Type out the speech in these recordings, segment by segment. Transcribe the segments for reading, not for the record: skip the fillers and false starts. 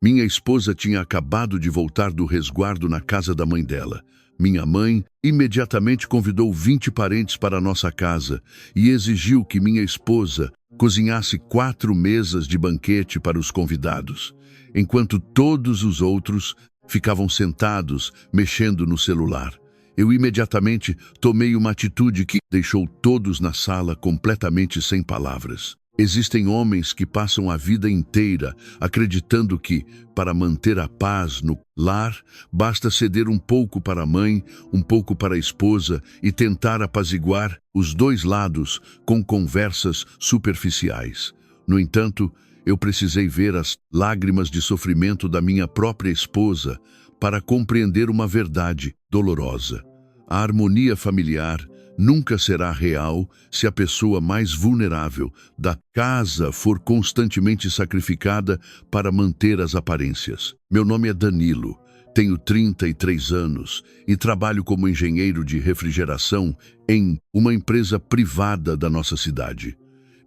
Minha esposa tinha acabado de voltar do resguardo na casa da mãe dela. Minha mãe imediatamente convidou 20 parentes para nossa casa e exigiu que minha esposa cozinhasse 4 mesas de banquete para os convidados, enquanto todos os outros ficavam sentados, mexendo no celular. Eu imediatamente tomei uma atitude que deixou todos na sala completamente sem palavras. Existem homens que passam a vida inteira acreditando que, para manter a paz no lar, basta ceder um pouco para a mãe, um pouco para a esposa e tentar apaziguar os dois lados com conversas superficiais. No entanto, eu precisei ver as lágrimas de sofrimento da minha própria esposa para compreender uma verdade dolorosa. A harmonia familiar nunca será real se a pessoa mais vulnerável da casa for constantemente sacrificada para manter as aparências. Meu nome é Danilo, tenho 33 anos e trabalho como engenheiro de refrigeração em uma empresa privada da nossa cidade.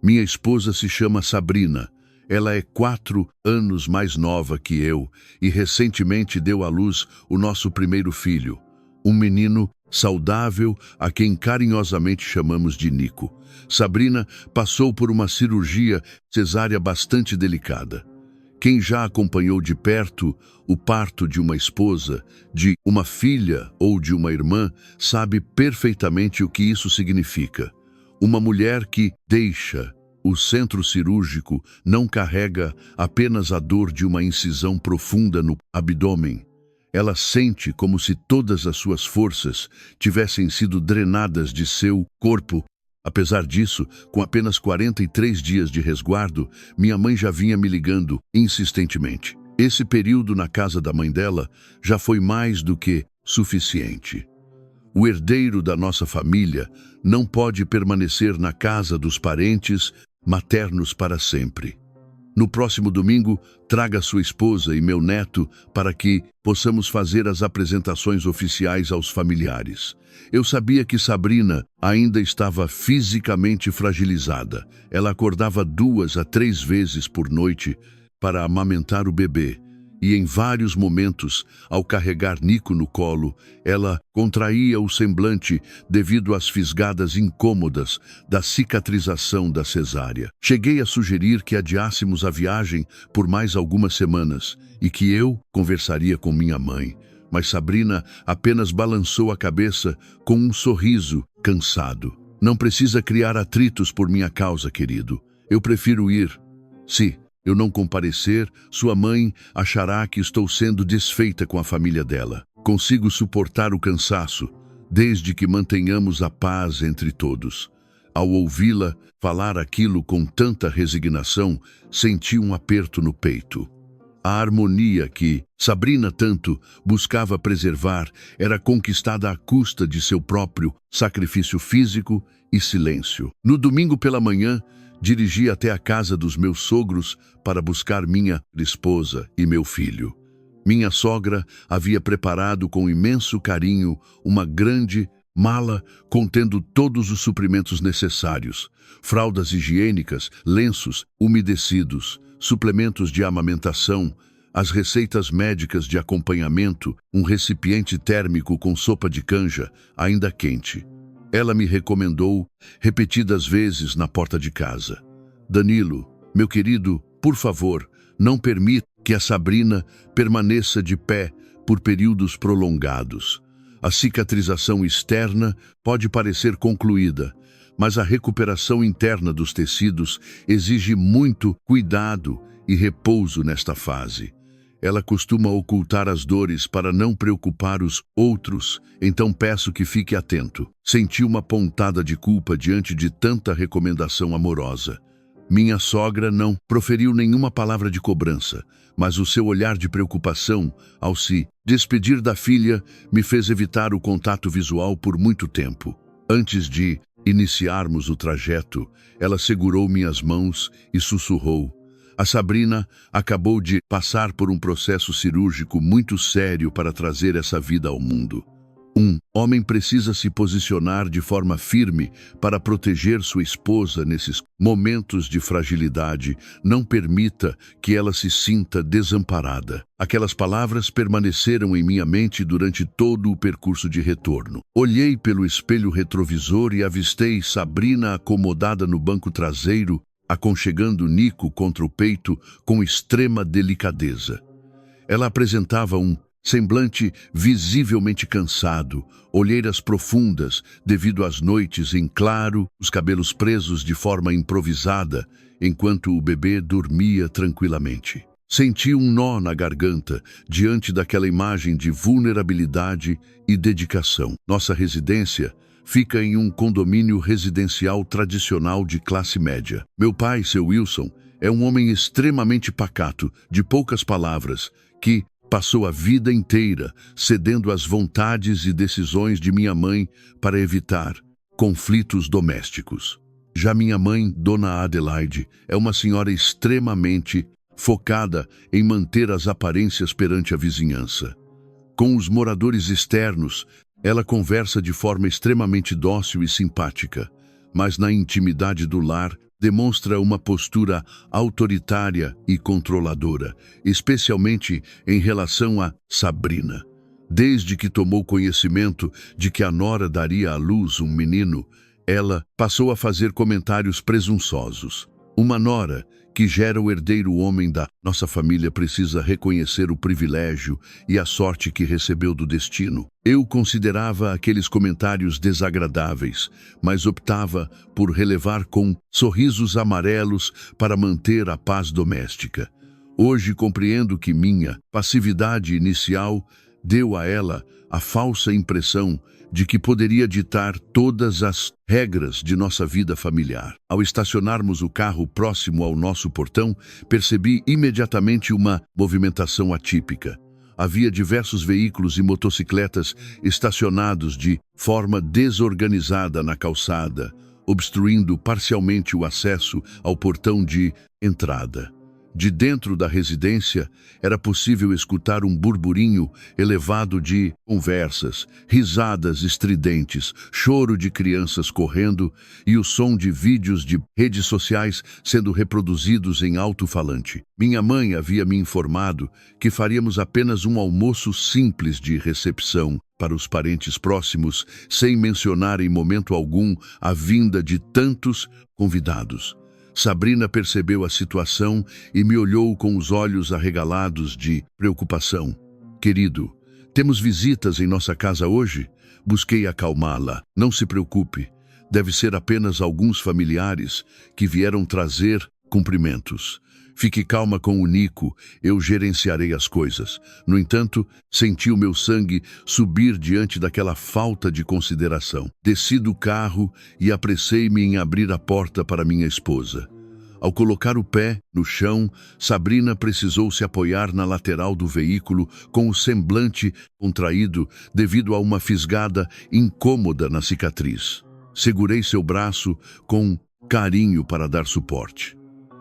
Minha esposa se chama Sabrina. Ela é 4 anos mais nova que eu e recentemente deu à luz o nosso primeiro filho, um menino saudável a quem carinhosamente chamamos de Nico. Sabrina passou por uma cirurgia cesárea bastante delicada. Quem já acompanhou de perto o parto de uma esposa, de uma filha ou de uma irmã, sabe perfeitamente o que isso significa. Uma mulher que deixa o centro cirúrgico não carrega apenas a dor de uma incisão profunda no abdômen. Ela sente como se todas as suas forças tivessem sido drenadas de seu corpo. Apesar disso, com apenas 43 dias de resguardo, minha mãe já vinha me ligando insistentemente. Esse período na casa da mãe dela já foi mais do que suficiente. O herdeiro da nossa família não pode permanecer na casa dos parentes maternos para sempre. No próximo domingo, traga sua esposa e meu neto para que possamos fazer as apresentações oficiais aos familiares. Eu sabia que Sabrina ainda estava fisicamente fragilizada. Ela acordava 2 a 3 vezes por noite para amamentar o bebê. E em vários momentos, ao carregar Nico no colo, ela contraía o semblante devido às fisgadas incômodas da cicatrização da cesárea. Cheguei a sugerir que adiássemos a viagem por mais algumas semanas e que eu conversaria com minha mãe, mas Sabrina apenas balançou a cabeça com um sorriso cansado. Não precisa criar atritos por minha causa, querido. Eu prefiro ir. Se eu não comparecer, sua mãe achará que estou sendo desfeita com a família dela. Consigo suportar o cansaço, desde que mantenhamos a paz entre todos. Ao ouvi-la falar aquilo com tanta resignação, senti um aperto no peito. A harmonia que Sabrina tanto buscava preservar era conquistada à custa de seu próprio sacrifício físico e silêncio. No domingo pela manhã, dirigi até a casa dos meus sogros para buscar minha esposa e meu filho. Minha sogra havia preparado com imenso carinho uma grande mala contendo todos os suprimentos necessários: fraldas higiênicas, lenços umedecidos, suplementos de amamentação, as receitas médicas de acompanhamento, um recipiente térmico com sopa de canja ainda quente. Ela me recomendou repetidas vezes na porta de casa: Danilo, meu querido, por favor, não permita que a Sabrina permaneça de pé por períodos prolongados. A cicatrização externa pode parecer concluída, mas a recuperação interna dos tecidos exige muito cuidado e repouso nesta fase. Ela costuma ocultar as dores para não preocupar os outros, então peço que fique atento. Senti uma pontada de culpa diante de tanta recomendação amorosa. Minha sogra não proferiu nenhuma palavra de cobrança, mas o seu olhar de preocupação, ao se despedir da filha, me fez evitar o contato visual por muito tempo. Antes de iniciarmos o trajeto, ela segurou minhas mãos e sussurrou: a Sabrina acabou de passar por um processo cirúrgico muito sério para trazer essa vida ao mundo. Um homem precisa se posicionar de forma firme para proteger sua esposa nesses momentos de fragilidade. Não permita que ela se sinta desamparada. Aquelas palavras permaneceram em minha mente durante todo o percurso de retorno. Olhei pelo espelho retrovisor e avistei Sabrina acomodada no banco traseiro, aconchegando Nico contra o peito com extrema delicadeza. Ela apresentava um semblante visivelmente cansado, olheiras profundas devido às noites em claro, os cabelos presos de forma improvisada, enquanto o bebê dormia tranquilamente. Senti um nó na garganta diante daquela imagem de vulnerabilidade e dedicação. Nossa residência fica em um condomínio residencial tradicional de classe média. Meu pai, seu Wilson, é um homem extremamente pacato, de poucas palavras, que passou a vida inteira cedendo às vontades e decisões de minha mãe para evitar conflitos domésticos. Já minha mãe, Dona Adelaide, é uma senhora extremamente focada em manter as aparências perante a vizinhança. Com os moradores externos, ela conversa de forma extremamente dócil e simpática, mas na intimidade do lar, demonstra uma postura autoritária e controladora, especialmente em relação a Sabrina. Desde que tomou conhecimento de que a nora daria à luz um menino, ela passou a fazer comentários presunçosos. Uma nora que gera o herdeiro homem da nossa família precisa reconhecer o privilégio e a sorte que recebeu do destino. Eu considerava aqueles comentários desagradáveis, mas optava por relevar com sorrisos amarelos para manter a paz doméstica. Hoje compreendo que minha passividade inicial deu a ela a falsa impressão de que poderia ditar todas as regras de nossa vida familiar. Ao estacionarmos o carro próximo ao nosso portão, percebi imediatamente uma movimentação atípica. Havia diversos veículos e motocicletas estacionados de forma desorganizada na calçada, obstruindo parcialmente o acesso ao portão de entrada. De dentro da residência, era possível escutar um burburinho elevado de conversas, risadas estridentes, choro de crianças correndo e o som de vídeos de redes sociais sendo reproduzidos em alto-falante. Minha mãe havia me informado que faríamos apenas um almoço simples de recepção para os parentes próximos, sem mencionar em momento algum a vinda de tantos convidados. Sabrina percebeu a situação e me olhou com os olhos arregalados de preocupação. Querido, temos visitas em nossa casa hoje? Busquei acalmá-la. Não se preocupe. Deve ser apenas alguns familiares que vieram trazer cumprimentos. Fique calma com o Nico, eu gerenciarei as coisas. No entanto, senti o meu sangue subir diante daquela falta de consideração. Desci do carro e apressei-me em abrir a porta para minha esposa. Ao colocar o pé no chão, Sabrina precisou se apoiar na lateral do veículo com o semblante contraído devido a uma fisgada incômoda na cicatriz. Segurei seu braço com carinho para dar suporte.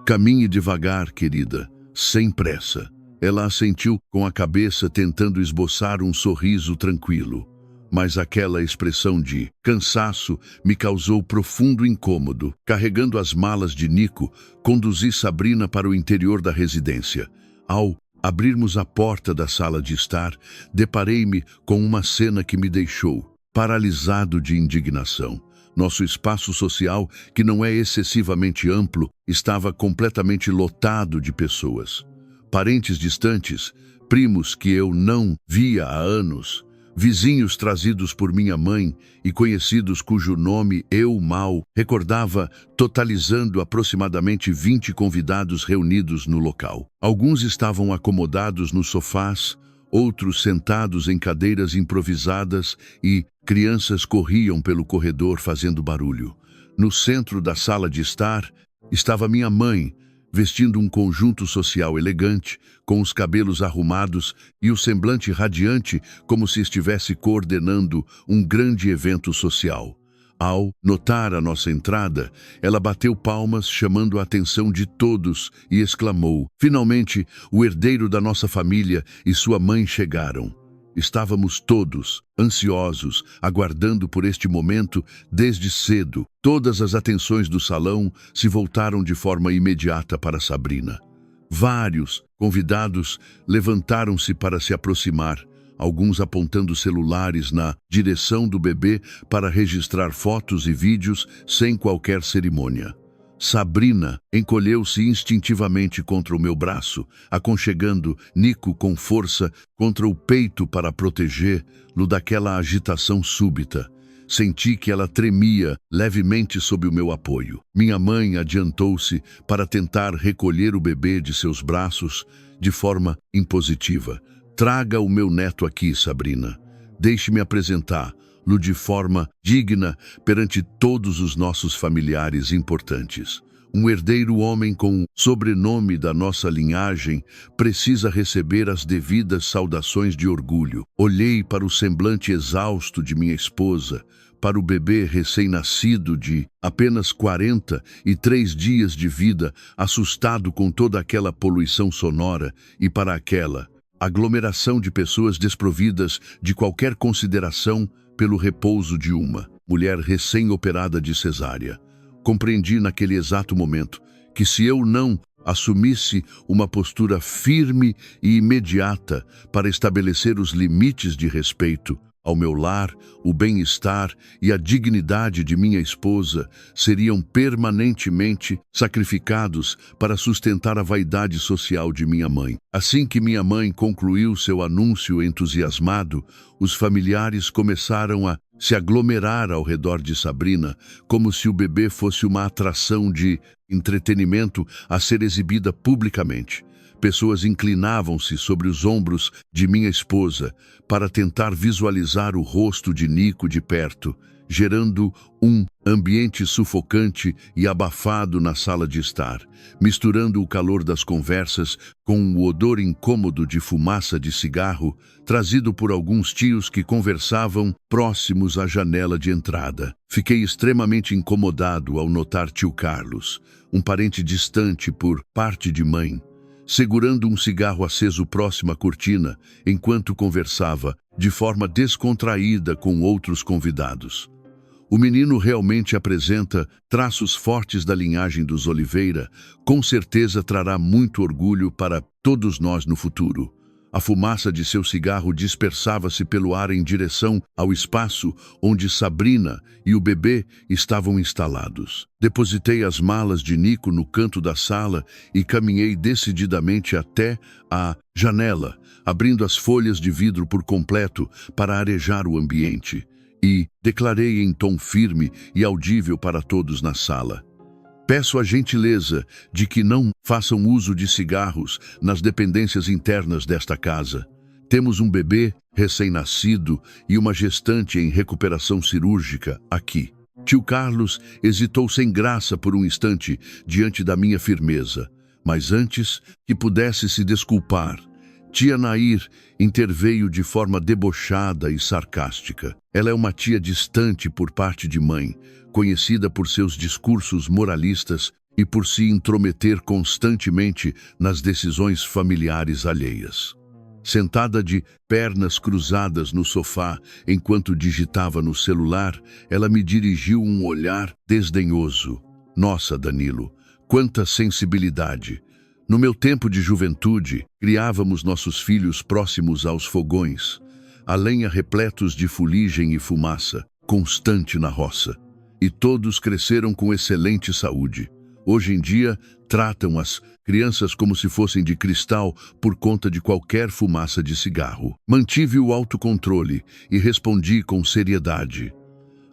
Caminhe devagar, querida, sem pressa. Ela assentiu com a cabeça tentando esboçar um sorriso tranquilo. Mas aquela expressão de cansaço me causou profundo incômodo. Carregando as malas de Nico, conduzi Sabrina para o interior da residência. Ao abrirmos a porta da sala de estar, deparei-me com uma cena que me deixou paralisado de indignação. Nosso espaço social, que não é excessivamente amplo, estava completamente lotado de pessoas. Parentes distantes, primos que eu não via há anos, vizinhos trazidos por minha mãe e conhecidos cujo nome eu mal recordava, totalizando aproximadamente 20 convidados reunidos no local. Alguns estavam acomodados nos sofás, outros sentados em cadeiras improvisadas e crianças corriam pelo corredor fazendo barulho. No centro da sala de estar estava minha mãe, vestindo um conjunto social elegante, com os cabelos arrumados e o semblante radiante como se estivesse coordenando um grande evento social. Ao notar a nossa entrada, ela bateu palmas chamando a atenção de todos e exclamou: "Finalmente, o herdeiro da nossa família e sua mãe chegaram." Estávamos todos ansiosos, aguardando por este momento desde cedo. Todas as atenções do salão se voltaram de forma imediata para Sabrina. Vários convidados levantaram-se para se aproximar, alguns apontando celulares na direção do bebê para registrar fotos e vídeos sem qualquer cerimônia. Sabrina encolheu-se instintivamente contra o meu braço, aconchegando Nico com força contra o peito para protegê-lo daquela agitação súbita. Senti que ela tremia levemente sob o meu apoio. Minha mãe adiantou-se para tentar recolher o bebê de seus braços de forma impositiva. Traga o meu neto aqui, Sabrina. Deixe-me apresentá-lo de forma digna perante todos os nossos familiares importantes. Um herdeiro homem com o sobrenome da nossa linhagem precisa receber as devidas saudações de orgulho. Olhei para o semblante exausto de minha esposa, para o bebê recém-nascido de apenas 43 dias de vida, assustado com toda aquela poluição sonora, e para aquela aglomeração de pessoas desprovidas de qualquer consideração pelo repouso de uma mulher recém-operada de cesárea. Compreendi naquele exato momento que se eu não assumisse uma postura firme e imediata para estabelecer os limites de respeito ao meu lar, o bem-estar e a dignidade de minha esposa seriam permanentemente sacrificados para sustentar a vaidade social de minha mãe. Assim que minha mãe concluiu seu anúncio entusiasmado, os familiares começaram a se aglomerar ao redor de Sabrina, como se o bebê fosse uma atração de entretenimento a ser exibida publicamente. Pessoas inclinavam-se sobre os ombros de minha esposa para tentar visualizar o rosto de Nico de perto, gerando um ambiente sufocante e abafado na sala de estar, misturando o calor das conversas com o odor incômodo de fumaça de cigarro trazido por alguns tios que conversavam próximos à janela de entrada. Fiquei extremamente incomodado ao notar tio Carlos, um parente distante por parte de mãe, segurando um cigarro aceso próximo à cortina, enquanto conversava de forma descontraída com outros convidados. O menino realmente apresenta traços fortes da linhagem dos Oliveira, com certeza trará muito orgulho para todos nós no futuro. A fumaça de seu cigarro dispersava-se pelo ar em direção ao espaço onde Sabrina e o bebê estavam instalados. Depositei as malas de Nico no canto da sala e caminhei decididamente até a janela, abrindo as folhas de vidro por completo para arejar o ambiente. E declarei em tom firme e audível para todos na sala: peço a gentileza de que não façam uso de cigarros nas dependências internas desta casa. Temos um bebê recém-nascido e uma gestante em recuperação cirúrgica aqui. Tio Carlos hesitou sem graça por um instante diante da minha firmeza, mas antes que pudesse se desculpar, tia Nair interveio de forma debochada e sarcástica. Ela é uma tia distante por parte de mãe, conhecida por seus discursos moralistas e por se intrometer constantemente nas decisões familiares alheias. Sentada de pernas cruzadas no sofá enquanto digitava no celular, ela me dirigiu um olhar desdenhoso. Nossa, Danilo, quanta sensibilidade! No meu tempo de juventude, criávamos nossos filhos próximos aos fogões, a lenha repletos de fuligem e fumaça, constante na roça. E todos cresceram com excelente saúde. Hoje em dia, tratam as crianças como se fossem de cristal por conta de qualquer fumaça de cigarro. Mantive o autocontrole e respondi com seriedade: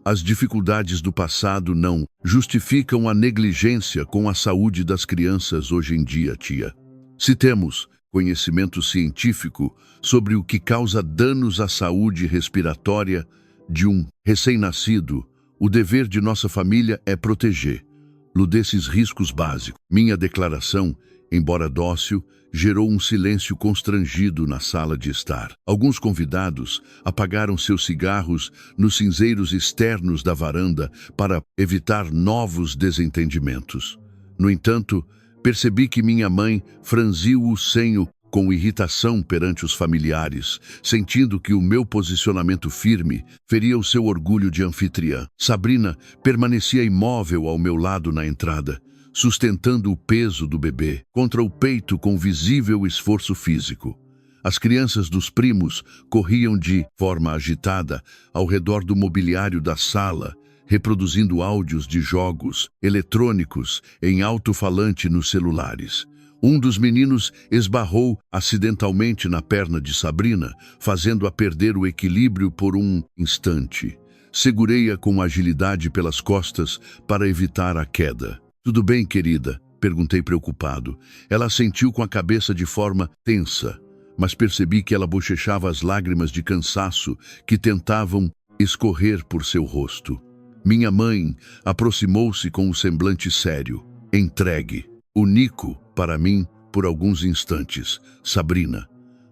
as dificuldades do passado não justificam a negligência com a saúde das crianças hoje em dia, tia. Se temos conhecimento científico sobre o que causa danos à saúde respiratória de um recém-nascido, o dever de nossa família é protegê-lo desses riscos básicos. Minha declaração, embora dócil, gerou um silêncio constrangido na sala de estar. Alguns convidados apagaram seus cigarros nos cinzeiros externos da varanda para evitar novos desentendimentos. No entanto, percebi que minha mãe franziu o senho com irritação perante os familiares, sentindo que o meu posicionamento firme feria o seu orgulho de anfitriã. Sabrina permanecia imóvel ao meu lado na entrada, sustentando o peso do bebê contra o peito com visível esforço físico. As crianças dos primos corriam de forma agitada ao redor do mobiliário da sala, reproduzindo áudios de jogos eletrônicos em alto-falante nos celulares. Um dos meninos esbarrou acidentalmente na perna de Sabrina, fazendo-a perder o equilíbrio por um instante. Segurei-a com agilidade pelas costas para evitar a queda. "Tudo bem, querida?" perguntei preocupado. Ela assentiu com a cabeça de forma tensa, mas percebi que ela bochechava as lágrimas de cansaço que tentavam escorrer por seu rosto. Minha mãe aproximou-se com um semblante sério, entregue. "Único para mim por alguns instantes, Sabrina.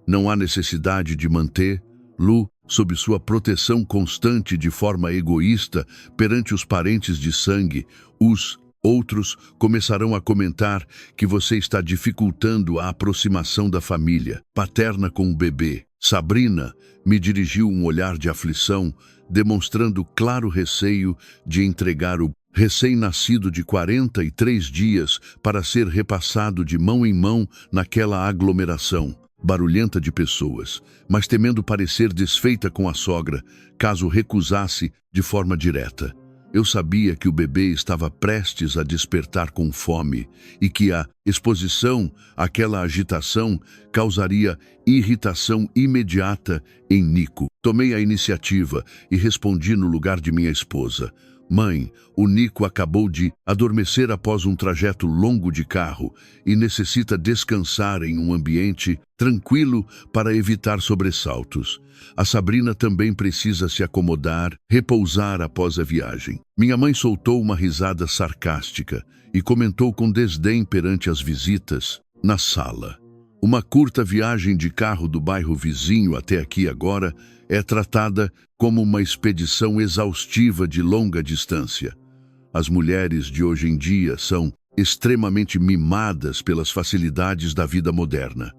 Não há necessidade de manter Lu sob sua proteção constante de forma egoísta perante os parentes de sangue. Os outros começarão a comentar que você está dificultando a aproximação da família paterna com o bebê." Sabrina me dirigiu um olhar de aflição, demonstrando claro receio de entregar o recém-nascido de 43 dias para ser repassado de mão em mão naquela aglomeração barulhenta de pessoas, mas temendo parecer desfeita com a sogra, caso recusasse de forma direta. Eu sabia que o bebê estava prestes a despertar com fome e que a exposição àquela agitação causaria irritação imediata em Nico. Tomei a iniciativa e respondi no lugar de minha esposa. "Mãe, o Nico acabou de adormecer após um trajeto longo de carro e necessita descansar em um ambiente tranquilo para evitar sobressaltos. A Sabrina também precisa se acomodar, repousar após a viagem." Minha mãe soltou uma risada sarcástica e comentou com desdém perante as visitas na sala. "Uma curta viagem de carro do bairro vizinho até aqui agora é tratada como uma expedição exaustiva de longa distância. As mulheres de hoje em dia são extremamente mimadas pelas facilidades da vida moderna."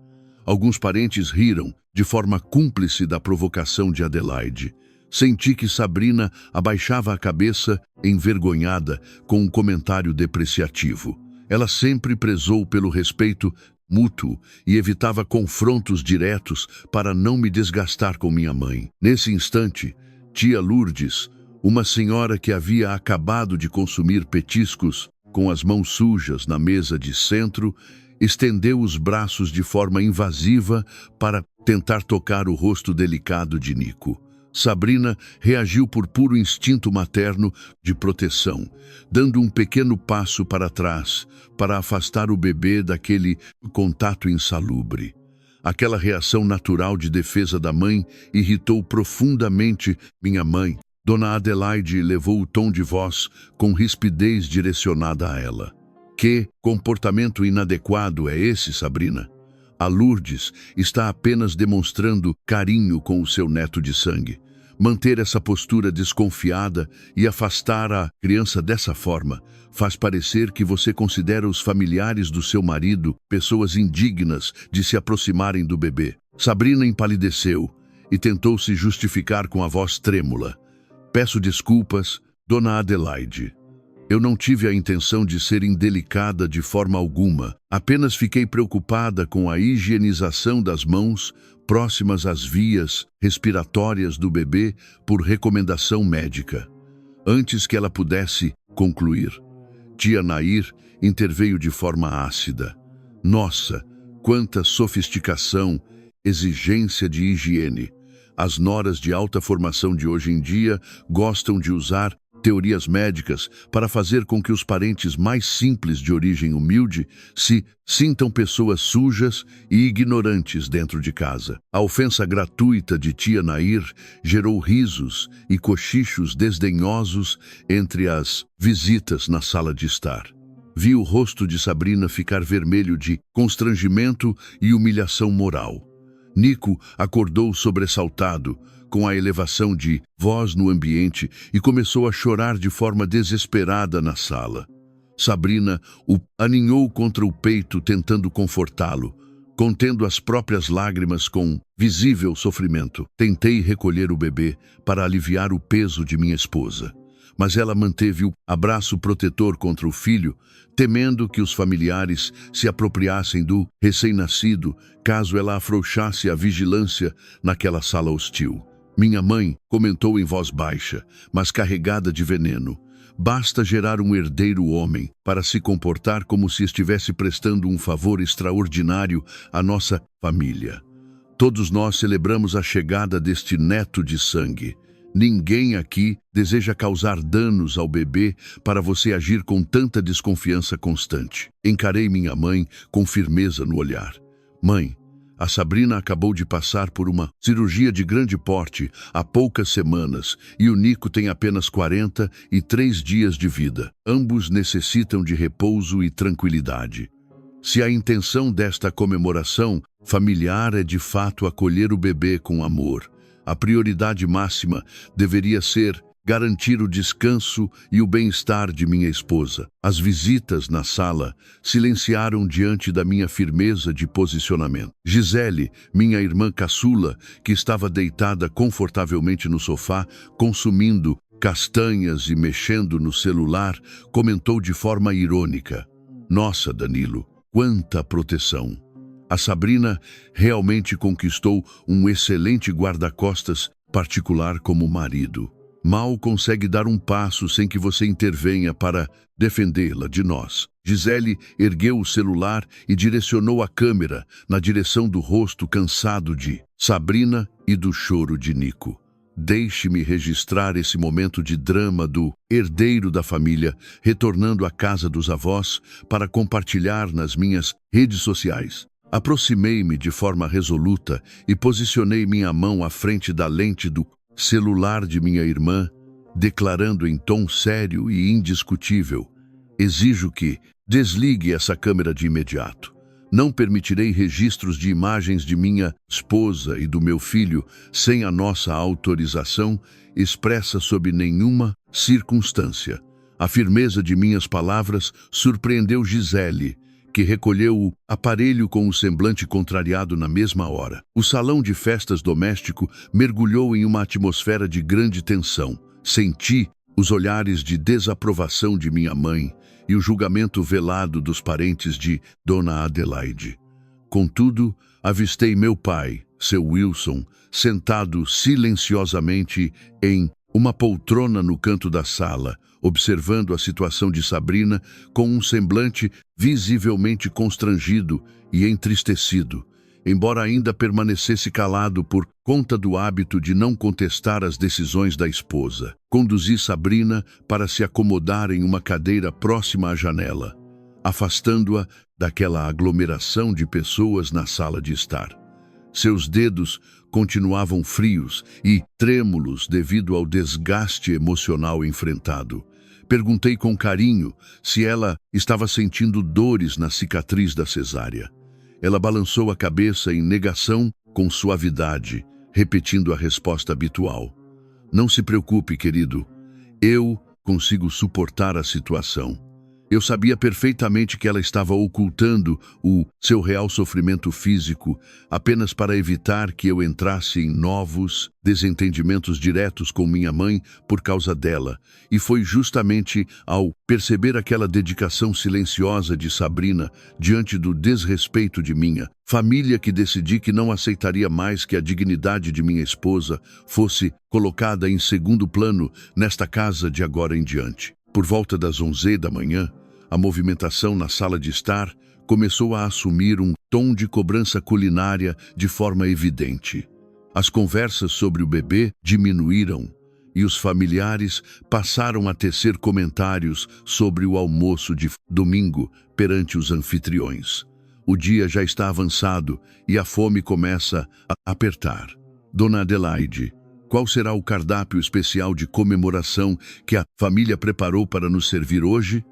Alguns parentes riram de forma cúmplice da provocação de Adelaide. Senti que Sabrina abaixava a cabeça, envergonhada, com um comentário depreciativo. Ela sempre prezou pelo respeito mútuo e evitava confrontos diretos para não me desgastar com minha mãe. Nesse instante, tia Lourdes, uma senhora que havia acabado de consumir petiscos com as mãos sujas na mesa de centro, estendeu os braços de forma invasiva para tentar tocar o rosto delicado de Nico. Sabrina reagiu por puro instinto materno de proteção, dando um pequeno passo para trás para afastar o bebê daquele contato insalubre. Aquela reação natural de defesa da mãe irritou profundamente minha mãe. Dona Adelaide levou o tom de voz com rispidez direcionada a ela. "Que comportamento inadequado é esse, Sabrina? A Lourdes está apenas demonstrando carinho com o seu neto de sangue. Manter essa postura desconfiada e afastar a criança dessa forma faz parecer que você considera os familiares do seu marido pessoas indignas de se aproximarem do bebê." Sabrina empalideceu e tentou se justificar com a voz trêmula. "Peço desculpas, Dona Adelaide. Eu não tive a intenção de ser indelicada de forma alguma. Apenas fiquei preocupada com a higienização das mãos próximas às vias respiratórias do bebê por recomendação médica." Antes que ela pudesse concluir, tia Nair interveio de forma ácida. "Nossa, quanta sofisticação, exigência de higiene. As noras de alta formação de hoje em dia gostam de usar teorias médicas para fazer com que os parentes mais simples de origem humilde se sintam pessoas sujas e ignorantes dentro de casa." A ofensa gratuita de tia Nair gerou risos e cochichos desdenhosos entre as visitas na sala de estar. Vi o rosto de Sabrina ficar vermelho de constrangimento e humilhação moral. Nico acordou sobressaltado com a elevação de voz no ambiente e começou a chorar de forma desesperada na sala. Sabrina o aninhou contra o peito tentando confortá-lo, contendo as próprias lágrimas com visível sofrimento. Tentei recolher o bebê para aliviar o peso de minha esposa, mas ela manteve o abraço protetor contra o filho, temendo que os familiares se apropriassem do recém-nascido caso ela afrouxasse a vigilância naquela sala hostil. Minha mãe comentou em voz baixa, mas carregada de veneno: basta gerar um herdeiro homem para se comportar como se estivesse prestando um favor extraordinário à nossa família. Todos nós celebramos a chegada deste neto de sangue. Ninguém aqui deseja causar danos ao bebê para você agir com tanta desconfiança constante. Encarei minha mãe com firmeza no olhar. Mãe, a Sabrina acabou de passar por uma cirurgia de grande porte há poucas semanas e o Nico tem apenas 43 dias de vida. Ambos necessitam de repouso e tranquilidade. Se a intenção desta comemoração familiar é de fato acolher o bebê com amor, a prioridade máxima deveria ser garantir o descanso e o bem-estar de minha esposa. As visitas na sala silenciaram diante da minha firmeza de posicionamento. Gisele, minha irmã caçula, que estava deitada confortavelmente no sofá, consumindo castanhas e mexendo no celular, comentou de forma irônica: nossa, Danilo, quanta proteção! A Sabrina realmente conquistou um excelente guarda-costas particular como marido. Mal consegue dar um passo sem que você intervenha para defendê-la de nós. Gisele ergueu o celular e direcionou a câmera na direção do rosto cansado de Sabrina e do choro de Nico. Deixe-me registrar esse momento de drama do herdeiro da família retornando à casa dos avós para compartilhar nas minhas redes sociais. Aproximei-me de forma resoluta e posicionei minha mão à frente da lente do celular de minha irmã, declarando em tom sério e indiscutível: exijo que desligue essa câmera de imediato. Não permitirei registros de imagens de minha esposa e do meu filho sem a nossa autorização expressa sob nenhuma circunstância. A firmeza de minhas palavras surpreendeu Gisele, que recolheu o aparelho com o semblante contrariado na mesma hora. O salão de festas doméstico mergulhou em uma atmosfera de grande tensão. Senti os olhares de desaprovação de minha mãe e o julgamento velado dos parentes de Dona Adelaide. Contudo, avistei meu pai, seu Wilson, sentado silenciosamente em uma poltrona no canto da sala, observando a situação de Sabrina com um semblante visivelmente constrangido e entristecido, embora ainda permanecesse calado por conta do hábito de não contestar as decisões da esposa. Conduzi Sabrina para se acomodar em uma cadeira próxima à janela, afastando-a daquela aglomeração de pessoas na sala de estar. Seus dedos continuavam frios e trêmulos devido ao desgaste emocional enfrentado. Perguntei com carinho se ela estava sentindo dores na cicatriz da cesárea. Ela balançou a cabeça em negação com suavidade, repetindo a resposta habitual: não se preocupe, querido. Eu consigo suportar a situação. Eu sabia perfeitamente que ela estava ocultando o seu real sofrimento físico apenas para evitar que eu entrasse em novos desentendimentos diretos com minha mãe por causa dela. E foi justamente ao perceber aquela dedicação silenciosa de Sabrina diante do desrespeito de minha família que decidi que não aceitaria mais que a dignidade de minha esposa fosse colocada em segundo plano nesta casa de agora em diante. Por volta das 11 da manhã, a movimentação na sala de estar começou a assumir um tom de cobrança culinária de forma evidente. As conversas sobre o bebê diminuíram e os familiares passaram a tecer comentários sobre o almoço de domingo perante os anfitriões. O dia já está avançado e a fome começa a apertar. Dona Adelaide, qual será o cardápio especial de comemoração que a família preparou para nos servir hoje?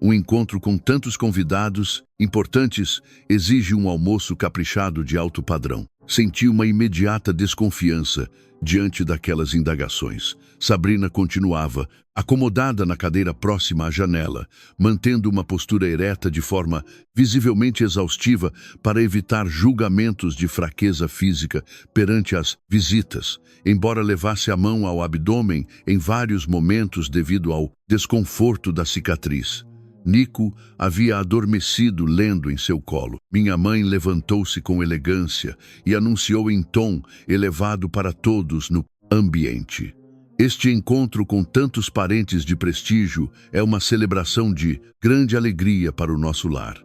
Um encontro com tantos convidados importantes exige um almoço caprichado de alto padrão. Senti uma imediata desconfiança diante daquelas indagações. Sabrina continuava, acomodada na cadeira próxima à janela, mantendo uma postura ereta de forma visivelmente exaustiva para evitar julgamentos de fraqueza física perante as visitas, embora levasse a mão ao abdômen em vários momentos devido ao desconforto da cicatriz. Nico havia adormecido lendo em seu colo. Minha mãe levantou-se com elegância e anunciou em tom elevado para todos no ambiente: "Este encontro com tantos parentes de prestígio é uma celebração de grande alegria para o nosso lar.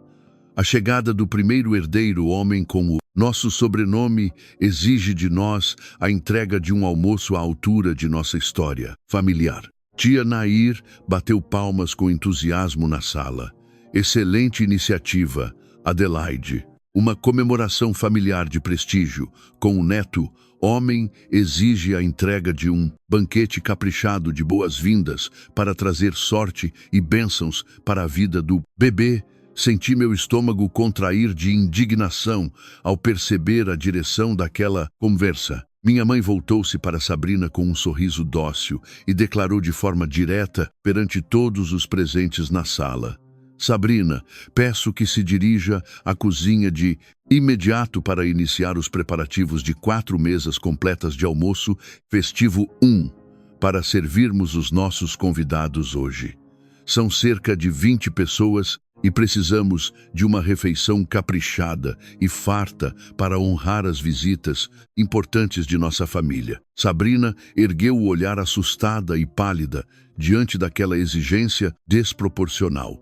A chegada do primeiro herdeiro homem com o nosso sobrenome exige de nós a entrega de um almoço à altura de nossa história familiar." Tia Nair bateu palmas com entusiasmo na sala. "Excelente iniciativa, Adelaide. Uma comemoração familiar de prestígio, com o neto homem, exige a entrega de um banquete caprichado de boas-vindas para trazer sorte e bênçãos para a vida do bebê." Senti meu estômago contrair de indignação ao perceber a direção daquela conversa. Minha mãe voltou-se para Sabrina com um sorriso dócil e declarou de forma direta perante todos os presentes na sala: "Sabrina, peço que se dirija à cozinha de imediato para iniciar os preparativos de 4 mesas completas de almoço festivo 1, para servirmos os nossos convidados hoje. São cerca de 20 pessoas e precisamos de uma refeição caprichada e farta para honrar as visitas importantes de nossa família." Sabrina ergueu o olhar assustada e pálida diante daquela exigência desproporcional.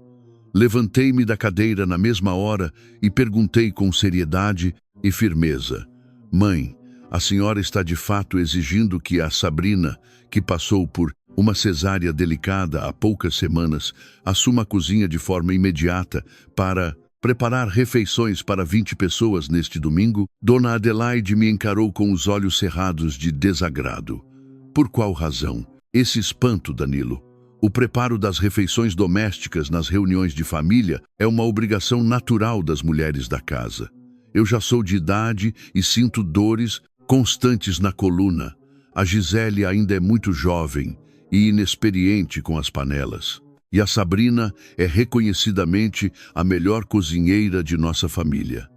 Levantei-me da cadeira na mesma hora e perguntei com seriedade e firmeza: "Mãe, a senhora está de fato exigindo que a Sabrina, que passou por uma cesárea delicada há poucas semanas, assuma a cozinha de forma imediata para preparar refeições para 20 pessoas neste domingo?" Dona Adelaide me encarou com os olhos cerrados de desagrado. "Por qual razão esse espanto, Danilo? O preparo das refeições domésticas nas reuniões de família é uma obrigação natural das mulheres da casa. Eu já sou de idade e sinto dores constantes na coluna. A Gisele ainda é muito jovem e inexperiente com as panelas. E a Sabrina é reconhecidamente a melhor cozinheira de nossa família.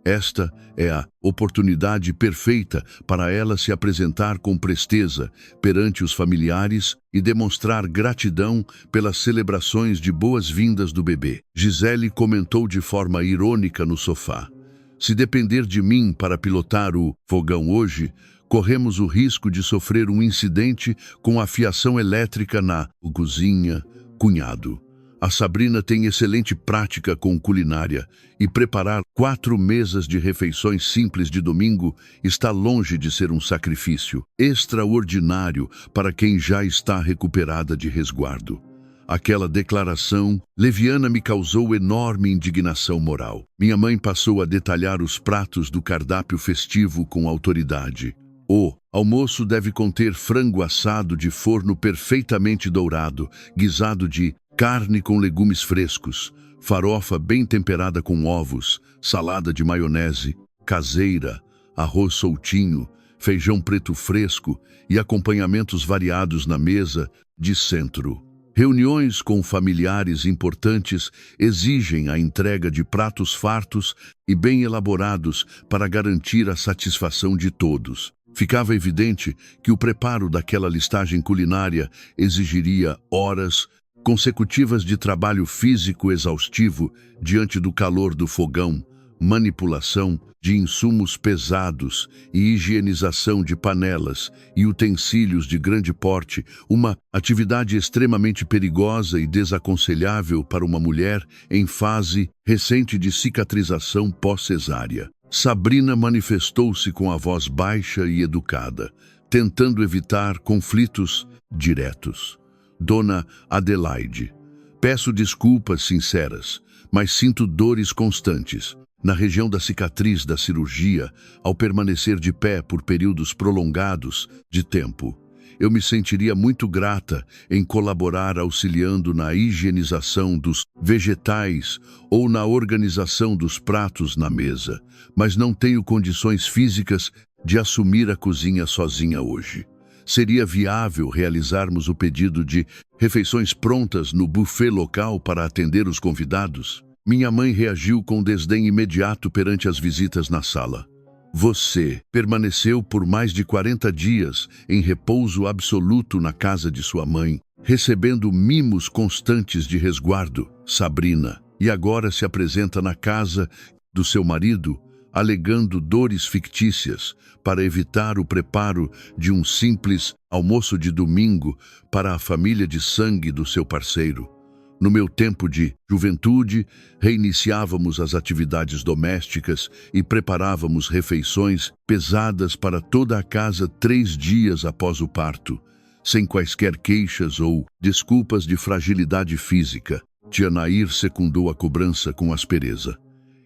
Esta é a oportunidade perfeita para ela se apresentar com presteza perante os familiares e demonstrar gratidão pelas celebrações de boas-vindas do bebê." Gisele comentou de forma irônica no sofá: "Se depender de mim para pilotar o fogão hoje, corremos o risco de sofrer um incidente com a fiação elétrica na cozinha, cunhado. A Sabrina tem excelente prática com culinária e preparar 4 mesas de refeições simples de domingo está longe de ser um sacrifício extraordinário para quem já está recuperada de resguardo." Aquela declaração leviana me causou enorme indignação moral. Minha mãe passou a detalhar os pratos do cardápio festivo com autoridade. "O almoço deve conter frango assado de forno perfeitamente dourado, guisado de carne com legumes frescos, farofa bem temperada com ovos, salada de maionese caseira, arroz soltinho, feijão preto fresco e acompanhamentos variados na mesa de centro. Reuniões com familiares importantes exigem a entrega de pratos fartos e bem elaborados para garantir a satisfação de todos." Ficava evidente que o preparo daquela listagem culinária exigiria horas consecutivas de trabalho físico exaustivo diante do calor do fogão, manipulação de insumos pesados e higienização de panelas e utensílios de grande porte, uma atividade extremamente perigosa e desaconselhável para uma mulher em fase recente de cicatrização pós-cesárea. Sabrina manifestou-se com a voz baixa e educada, tentando evitar conflitos diretos. "Dona Adelaide, peço desculpas sinceras, mas sinto dores constantes na região da cicatriz da cirurgia ao permanecer de pé por períodos prolongados de tempo. Eu me sentiria muito grata em colaborar auxiliando na higienização dos vegetais ou na organização dos pratos na mesa, mas não tenho condições físicas de assumir a cozinha sozinha hoje. Seria viável realizarmos o pedido de refeições prontas no buffet local para atender os convidados? Minha mãe reagiu com desdém imediato perante as visitas na sala. Você permaneceu por mais de 40 dias em repouso absoluto na casa de sua mãe, recebendo mimos constantes de resguardo, Sabrina, e agora se apresenta na casa do seu marido, alegando dores fictícias para evitar o preparo de um simples almoço de domingo para a família de sangue do seu parceiro. No meu tempo de juventude, reiniciávamos as atividades domésticas e preparávamos refeições pesadas para toda a casa 3 dias após o parto, sem quaisquer queixas ou desculpas de fragilidade física. Tia Nair secundou a cobrança com aspereza.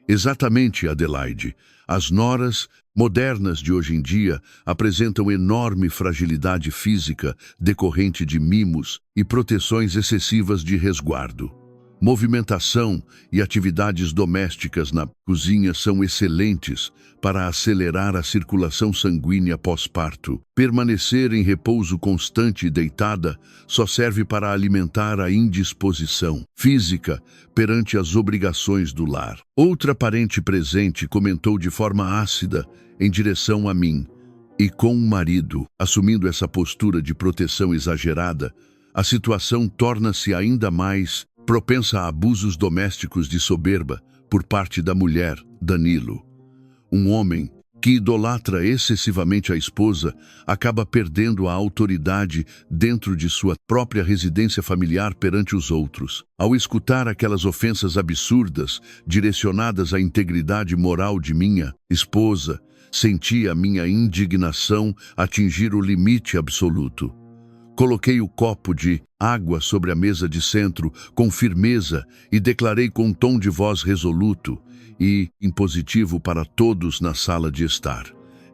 Exatamente, Adelaide. As noras modernas de hoje em dia apresentam enorme fragilidade física decorrente de mimos e proteções excessivas de resguardo. Movimentação e atividades domésticas na cozinha são excelentes para acelerar a circulação sanguínea pós-parto. Permanecer em repouso constante e deitada só serve para alimentar a indisposição física perante as obrigações do lar. Outra parente presente comentou de forma ácida em direção a mim, e com o marido assumindo essa postura de proteção exagerada, a situação torna-se ainda mais propensa a abusos domésticos de soberba por parte da mulher, Danilo. Um homem que idolatra excessivamente a esposa acaba perdendo a autoridade dentro de sua própria residência familiar perante os outros. Ao escutar aquelas ofensas absurdas direcionadas à integridade moral de minha esposa, senti a minha indignação atingir o limite absoluto. Coloquei o copo de água sobre a mesa de centro com firmeza e declarei com um tom de voz resoluto e impositivo para todos na sala de estar: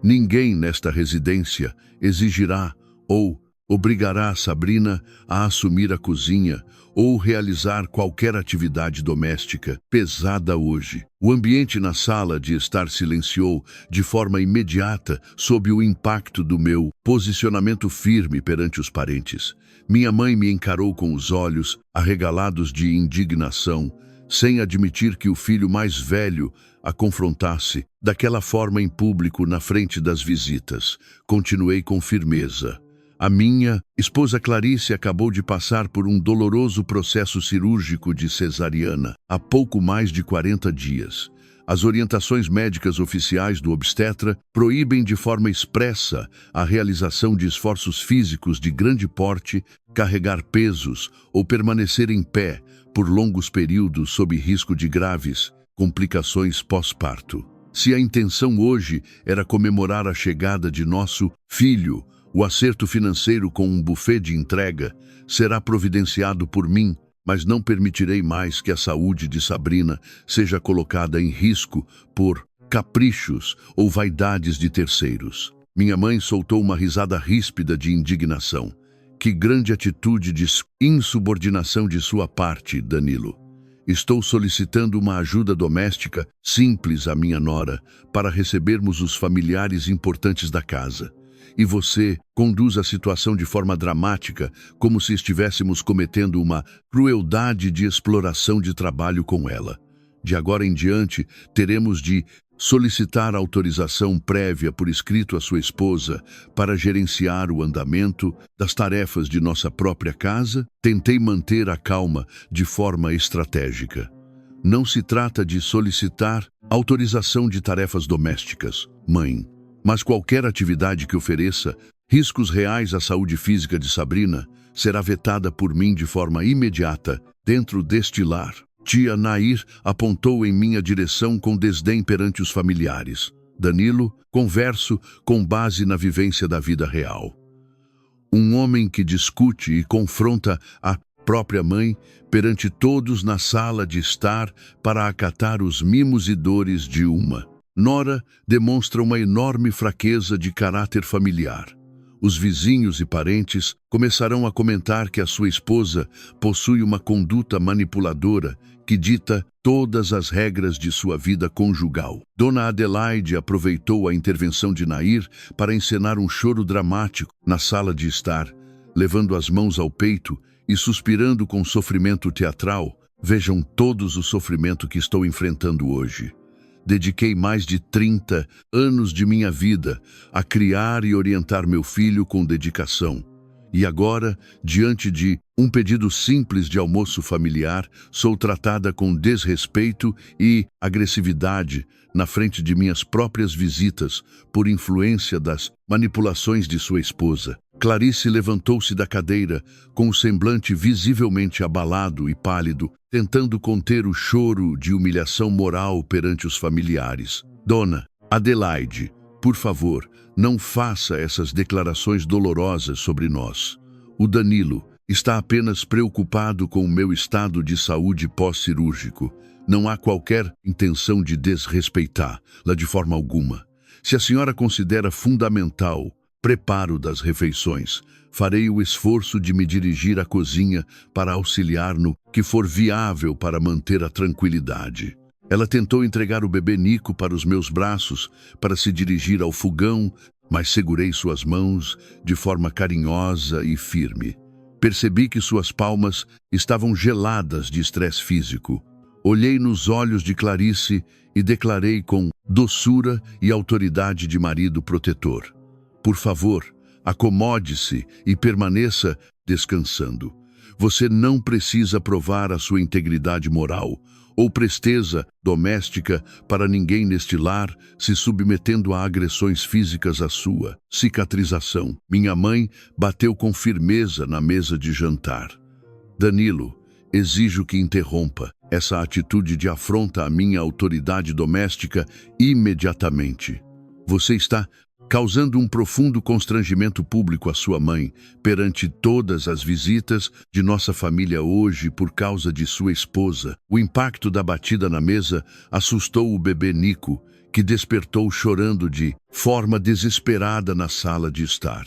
ninguém nesta residência exigirá ou obrigará Sabrina a assumir a cozinha ou realizar qualquer atividade doméstica pesada hoje. O ambiente na sala de estar silenciou de forma imediata sob o impacto do meu posicionamento firme perante os parentes. Minha mãe me encarou com os olhos arregalados de indignação, sem admitir que o filho mais velho a confrontasse daquela forma em público na frente das visitas. Continuei com firmeza. A minha esposa Clarice acabou de passar por um doloroso processo cirúrgico de cesariana há pouco mais de 40 dias. As orientações médicas oficiais do obstetra proíbem de forma expressa a realização de esforços físicos de grande porte, carregar pesos ou permanecer em pé por longos períodos sob risco de graves complicações pós-parto. Se a intenção hoje era comemorar a chegada de nosso filho, o acerto financeiro com um buffet de entrega será providenciado por mim, mas não permitirei mais que a saúde de Sabrina seja colocada em risco por caprichos ou vaidades de terceiros. Minha mãe soltou uma risada ríspida de indignação. Que grande atitude de insubordinação de sua parte, Danilo. Estou solicitando uma ajuda doméstica simples à minha nora para recebermos os familiares importantes da casa. E você conduz a situação de forma dramática, como se estivéssemos cometendo uma crueldade de exploração de trabalho com ela. De agora em diante, teremos de solicitar autorização prévia por escrito à sua esposa para gerenciar o andamento das tarefas de nossa própria casa. Tentei manter a calma de forma estratégica. Não se trata de solicitar autorização de tarefas domésticas, mãe. Mas qualquer atividade que ofereça riscos reais à saúde física de Sabrina será vetada por mim de forma imediata dentro deste lar. Tia Nair apontou em minha direção com desdém perante os familiares. Danilo, converso com base na vivência da vida real. Um homem que discute e confronta a própria mãe perante todos na sala de estar para acatar os mimos e dores de uma nora demonstra uma enorme fraqueza de caráter familiar. Os vizinhos e parentes começarão a comentar que a sua esposa possui uma conduta manipuladora que dita todas as regras de sua vida conjugal. Dona Adelaide aproveitou a intervenção de Nair para encenar um choro dramático na sala de estar, levando as mãos ao peito e suspirando com sofrimento teatral. Vejam todos o sofrimento que estou enfrentando hoje. Dediquei mais de 30 anos de minha vida a criar e orientar meu filho com dedicação. E agora, diante de um pedido simples de almoço familiar, sou tratada com desrespeito e agressividade na frente de minhas próprias visitas por influência das manipulações de sua esposa. Clarice levantou-se da cadeira, com o semblante visivelmente abalado e pálido, tentando conter o choro de humilhação moral perante os familiares. Dona Adelaide, por favor, não faça essas declarações dolorosas sobre nós. O Danilo está apenas preocupado com o meu estado de saúde pós-cirúrgico. Não há qualquer intenção de desrespeitá-la de forma alguma. Se a senhora considera fundamental preparo das refeições, farei o esforço de me dirigir à cozinha para auxiliar no que for viável para manter a tranquilidade. Ela tentou entregar o bebê Nico para os meus braços para se dirigir ao fogão, mas segurei suas mãos de forma carinhosa e firme. Percebi que suas palmas estavam geladas de estresse físico. Olhei nos olhos de Clarice e declarei com doçura e autoridade de marido protetor: por favor, acomode-se e permaneça descansando. Você não precisa provar a sua integridade moral ou presteza doméstica para ninguém neste lar, se submetendo a agressões físicas à sua cicatrização. Minha mãe bateu com firmeza na mesa de jantar. Danilo, exijo que interrompa essa atitude de afronta à minha autoridade doméstica imediatamente. Você está causando um profundo constrangimento público à sua mãe perante todas as visitas de nossa família hoje por causa de sua esposa. O impacto da batida na mesa assustou o bebê Nico, que despertou chorando de forma desesperada na sala de estar.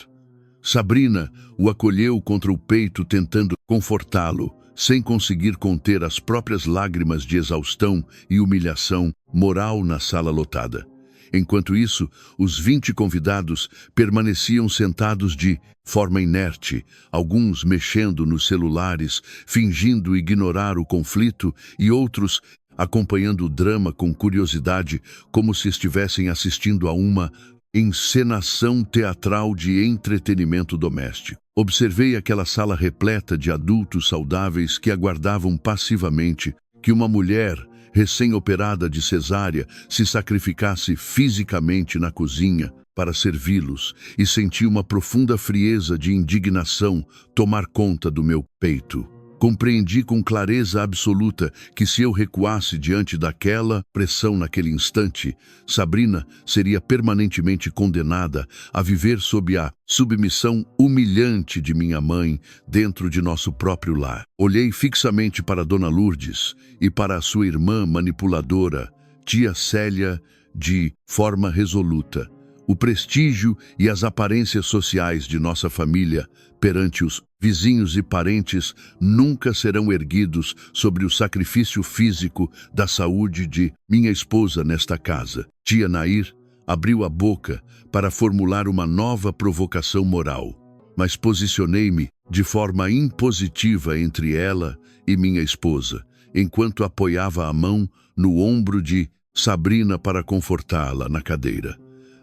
Sabrina o acolheu contra o peito, tentando confortá-lo, sem conseguir conter as próprias lágrimas de exaustão e humilhação moral na sala lotada. Enquanto isso, os 20 convidados permaneciam sentados de forma inerte, alguns mexendo nos celulares, fingindo ignorar o conflito, e outros acompanhando o drama com curiosidade, como se estivessem assistindo a uma encenação teatral de entretenimento doméstico. Observei aquela sala repleta de adultos saudáveis que aguardavam passivamente que uma mulher recém-operada de cesárea se sacrificasse fisicamente na cozinha para servi-los, e senti uma profunda frieza de indignação tomar conta do meu peito. Compreendi com clareza absoluta que se eu recuasse diante daquela pressão naquele instante, Sabrina seria permanentemente condenada a viver sob a submissão humilhante de minha mãe dentro de nosso próprio lar. Olhei fixamente para Dona Lourdes e para a sua irmã manipuladora, tia Célia, de forma resoluta. O prestígio e as aparências sociais de nossa família perante os vizinhos e parentes nunca serão erguidos sobre o sacrifício físico da saúde de minha esposa nesta casa. Tia Nair abriu a boca para formular uma nova provocação moral, mas posicionei-me de forma impositiva entre ela e minha esposa, enquanto apoiava a mão no ombro de Sabrina para confortá-la na cadeira.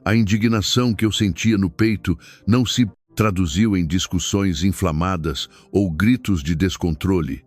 A indignação que eu sentia no peito não se traduziu em discussões inflamadas ou gritos de descontrole.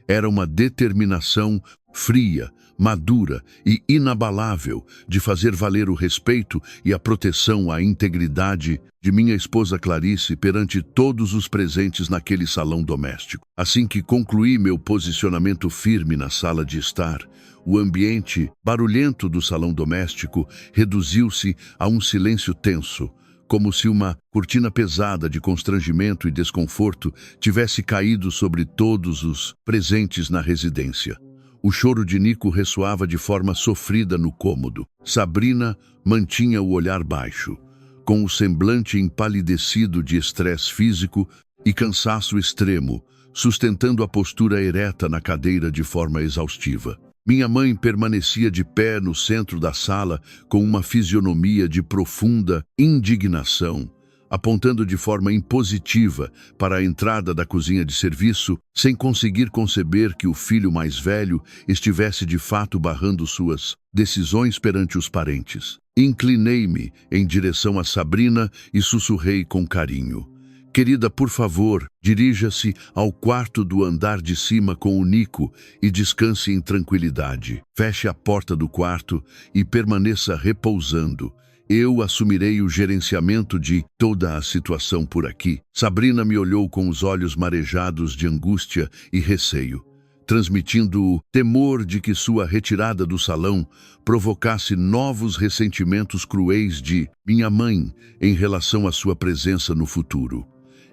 Era uma determinação fria, madura e inabalável de fazer valer o respeito e a proteção à integridade de minha esposa Clarice perante todos os presentes naquele salão doméstico. Assim que concluí meu posicionamento firme na sala de estar, o ambiente barulhento do salão doméstico reduziu-se a um silêncio tenso, como se uma cortina pesada de constrangimento e desconforto tivesse caído sobre todos os presentes na residência. O choro de Nico ressoava de forma sofrida no cômodo. Sabrina mantinha o olhar baixo. com o semblante empalidecido de estresse físico e cansaço extremo, sustentando a postura ereta na cadeira de forma exaustiva. Minha mãe permanecia de pé no centro da sala com uma fisionomia de profunda indignação, apontando de forma impositiva para a entrada da cozinha de serviço, sem conseguir conceber que o filho mais velho estivesse de fato barrando suas decisões perante os parentes. Inclinei-me em direção a Sabrina e sussurrei com carinho: "Querida, por favor, dirija-se ao quarto do andar de cima com o Nico e descanse em tranquilidade. Feche a porta do quarto e permaneça repousando. Eu assumirei o gerenciamento de toda a situação por aqui." Sabrina me olhou com os olhos marejados de angústia e receio, transmitindo o temor de que sua retirada do salão provocasse novos ressentimentos cruéis de minha mãe em relação à sua presença no futuro.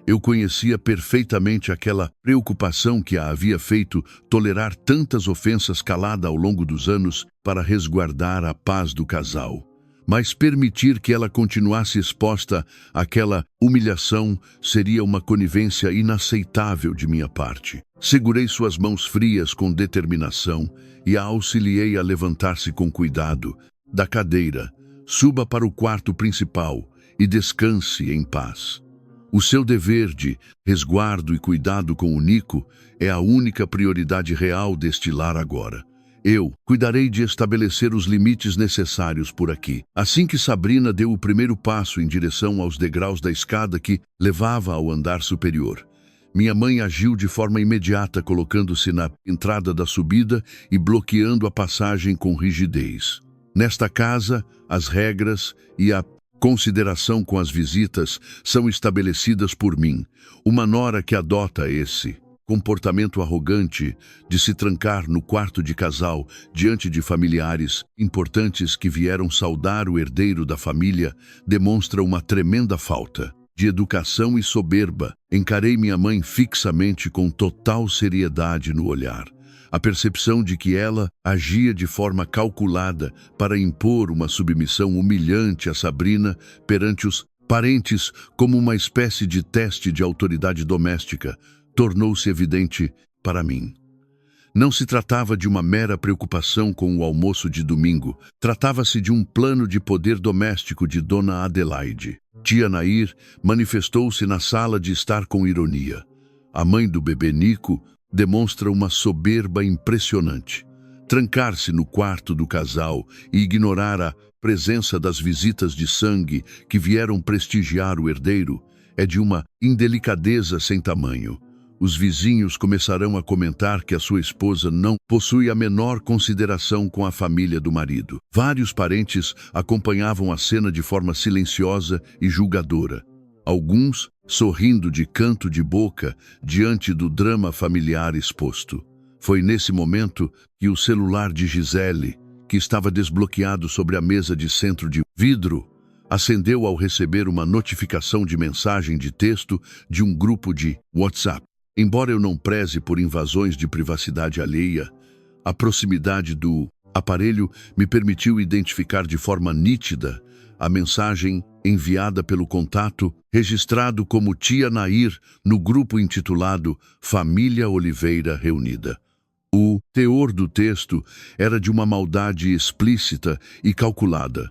Eu conhecia perfeitamente aquela preocupação que a havia feito tolerar tantas ofensas calada ao longo dos anos para resguardar a paz do casal. Mas permitir que ela continuasse exposta àquela humilhação seria uma conivência inaceitável de minha parte. Segurei suas mãos frias com determinação e a auxiliei a levantar-se com cuidado da cadeira. "Suba para o quarto principal e descanse em paz. O seu dever de resguardo e cuidado com o Nico é a única prioridade real deste lar agora. Eu cuidarei de estabelecer os limites necessários por aqui." Assim que Sabrina deu o primeiro passo em direção aos degraus da escada que levava ao andar superior, minha mãe agiu de forma imediata, colocando-se na entrada da subida e bloqueando a passagem com rigidez. Nesta casa, as regras e a consideração com as visitas são estabelecidas por mim. Uma nora que adota esse comportamento arrogante de se trancar no quarto de casal diante de familiares importantes que vieram saudar o herdeiro da família demonstra uma tremenda falta de educação e soberba. Encarei minha mãe fixamente com total seriedade no olhar. A percepção de que ela agia de forma calculada para impor uma submissão humilhante a Sabrina perante os parentes como uma espécie de teste de autoridade doméstica tornou-se evidente para mim. Não se tratava de uma mera preocupação com o almoço de domingo, tratava-se de um plano de poder doméstico de Dona Adelaide. Tia Nair manifestou-se na sala de estar com ironia. A mãe do bebê Nico demonstra uma soberba impressionante. Trancar-se no quarto do casal e ignorar a presença das visitas de sangue que vieram prestigiar o herdeiro é de uma indelicadeza sem tamanho. Os vizinhos começarão a comentar que a sua esposa não possui a menor consideração com a família do marido. Vários parentes acompanhavam a cena de forma silenciosa e julgadora. Alguns sorrindo de canto de boca diante do drama familiar exposto. Foi nesse momento que o celular de Gisele, que estava desbloqueado sobre a mesa de centro de vidro, acendeu ao receber uma notificação de mensagem de texto de um grupo de WhatsApp. Embora eu não preze por invasões de privacidade alheia, a proximidade do aparelho me permitiu identificar de forma nítida a mensagem enviada pelo contato, registrado como Tia Nair no grupo intitulado Família Oliveira Reunida. O teor do texto era de uma maldade explícita e calculada.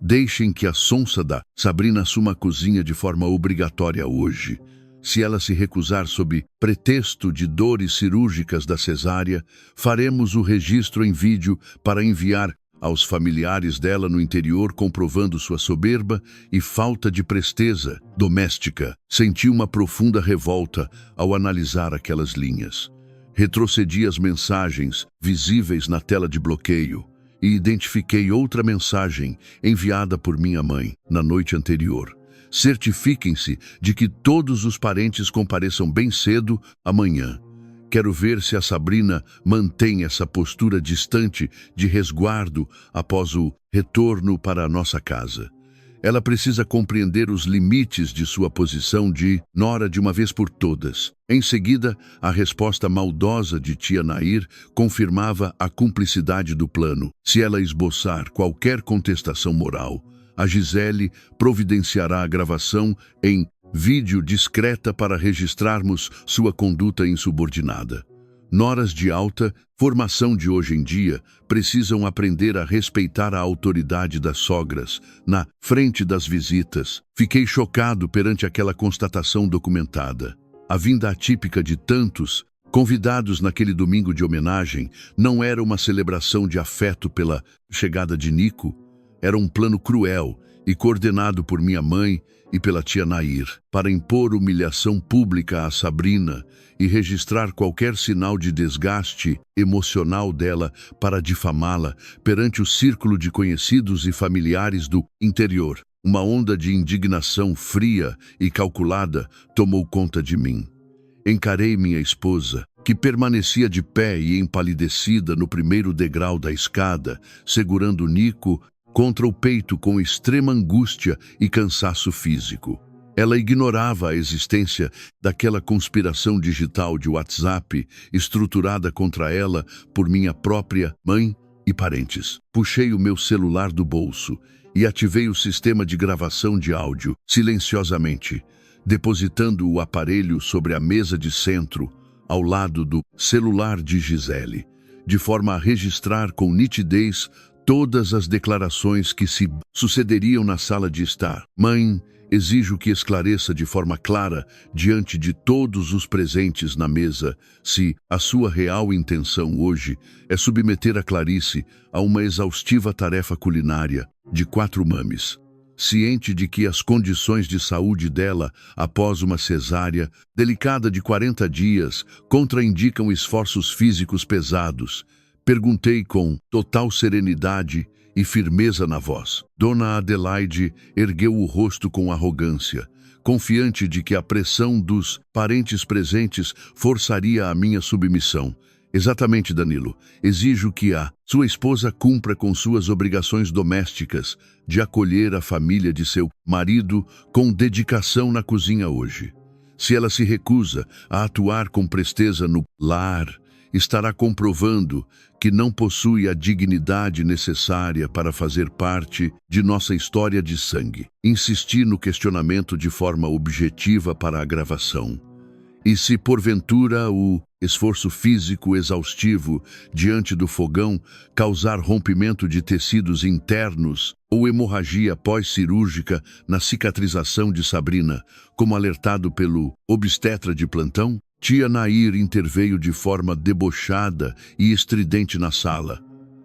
"Deixem que a sonsa da Sabrina assuma a cozinha de forma obrigatória hoje. Se ela se recusar sob pretexto de dores cirúrgicas da cesárea, faremos o registro em vídeo para enviar aos familiares dela no interior, comprovando sua soberba e falta de presteza doméstica." Senti uma profunda revolta ao analisar aquelas linhas. Retrocedi as mensagens visíveis na tela de bloqueio e identifiquei outra mensagem enviada por minha mãe na noite anterior. "Certifiquem-se de que todos os parentes compareçam bem cedo amanhã. Quero ver se a Sabrina mantém essa postura distante de resguardo após o retorno para a nossa casa. Ela precisa compreender os limites de sua posição de nora de uma vez por todas." Em seguida, a resposta maldosa de Tia Nair confirmava a cumplicidade do plano. Se ela esboçar qualquer contestação moral, A Gisele providenciará a gravação em vídeo discreta para registrarmos sua conduta insubordinada. Noras de alta formação de hoje em dia precisam aprender a respeitar a autoridade das sogras na frente das visitas. Fiquei chocado perante aquela constatação documentada. A vinda atípica de tantos convidados naquele domingo de homenagem não era uma celebração de afeto pela chegada de Nico, era um plano cruel e coordenado por minha mãe e pela tia Nair, para impor humilhação pública a Sabrina e registrar qualquer sinal de desgaste emocional dela para difamá-la perante o círculo de conhecidos e familiares do interior. Uma onda de indignação fria e calculada tomou conta de mim. Encarei minha esposa, que permanecia de pé e empalidecida no primeiro degrau da escada, segurando Nico contra o peito com extrema angústia e cansaço físico. Ela ignorava a existência daquela conspiração digital de WhatsApp estruturada contra ela por minha própria mãe e parentes. Puxei o meu celular do bolso e ativei o sistema de gravação de áudio silenciosamente, depositando o aparelho sobre a mesa de centro, ao lado do celular de Gisele, de forma a registrar com nitidez todas as declarações que se sucederiam na sala de estar. Mãe, exijo que esclareça de forma clara, diante de todos os presentes na mesa, se a sua real intenção hoje é submeter a Clarice a uma exaustiva tarefa culinária de 4 mames. Ciente de que as condições de saúde dela, após uma cesárea delicada de 40 dias, contraindicam esforços físicos pesados, perguntei com total serenidade e firmeza na voz. Dona Adelaide ergueu o rosto com arrogância, confiante de que a pressão dos parentes presentes forçaria a minha submissão. Exatamente, Danilo. Exijo que a sua esposa cumpra com suas obrigações domésticas de acolher a família de seu marido com dedicação na cozinha hoje. Se ela se recusa a atuar com presteza no lar, estará comprovando que não possui a dignidade necessária para fazer parte de nossa história de sangue. Insisti no questionamento de forma objetiva para a gravação. E se, porventura, o esforço físico exaustivo diante do fogão causar rompimento de tecidos internos ou hemorragia pós-cirúrgica na cicatrização de Sabrina, como alertado pelo obstetra de plantão? Tia Nair interveio de forma debochada e estridente na sala.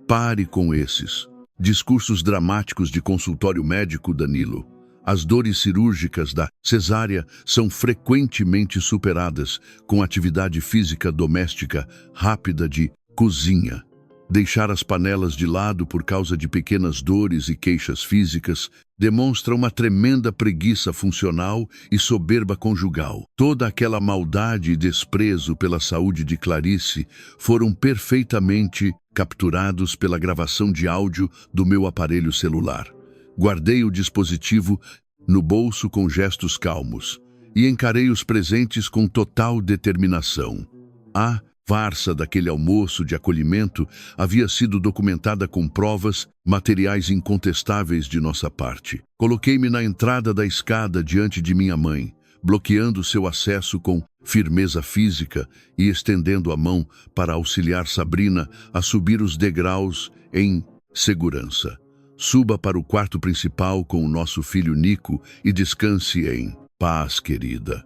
Pare com esses discursos dramáticos de consultório médico, Danilo. As dores cirúrgicas da cesárea são frequentemente superadas com atividade física doméstica rápida de cozinha. Deixar as panelas de lado por causa de pequenas dores e queixas físicas demonstra uma tremenda preguiça funcional e soberba conjugal. Toda aquela maldade e desprezo pela saúde de Clarice foram perfeitamente capturados pela gravação de áudio do meu aparelho celular. Guardei o dispositivo no bolso com gestos calmos e encarei os presentes com total determinação. A farsa daquele almoço de acolhimento havia sido documentada com provas materiais incontestáveis de nossa parte. Coloquei-me na entrada da escada diante de minha mãe, bloqueando seu acesso com firmeza física e estendendo a mão para auxiliar Sabrina a subir os degraus em segurança. Suba para o quarto principal com o nosso filho Nico e descanse em paz, querida.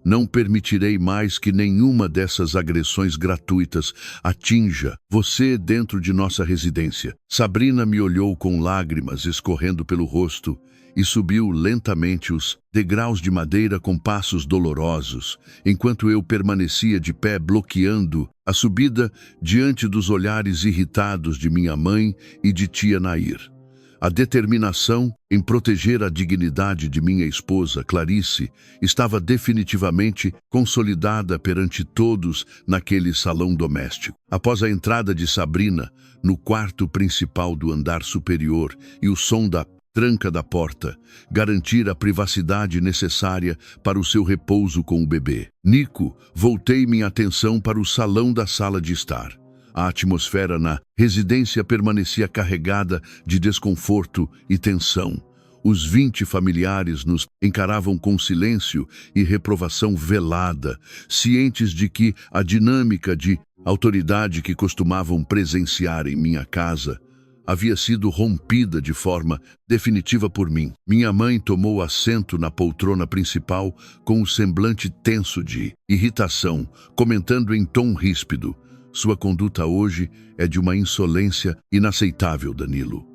Não permitirei mais que nenhuma dessas agressões gratuitas atinja você dentro de nossa residência. Sabrina me olhou com lágrimas escorrendo pelo rosto e subiu lentamente os degraus de madeira com passos dolorosos, enquanto eu permanecia de pé bloqueando a subida diante dos olhares irritados de minha mãe e de tia Nair. A determinação em proteger a dignidade de minha esposa, Clarice, estava definitivamente consolidada perante todos naquele salão doméstico. Após a entrada de Sabrina no quarto principal do andar superior e o som da tranca da porta, garantir a privacidade necessária para o seu repouso com o bebê. Nico, voltei minha atenção para o salão da sala de estar. A atmosfera na residência permanecia carregada de desconforto e tensão. Os 20 familiares nos encaravam com silêncio e reprovação velada, cientes de que a dinâmica de autoridade que costumavam presenciar em minha casa havia sido rompida de forma definitiva por mim. Minha mãe tomou assento na poltrona principal com um semblante tenso de irritação, comentando em tom ríspido: "Sua conduta hoje é de uma insolência inaceitável, Danilo.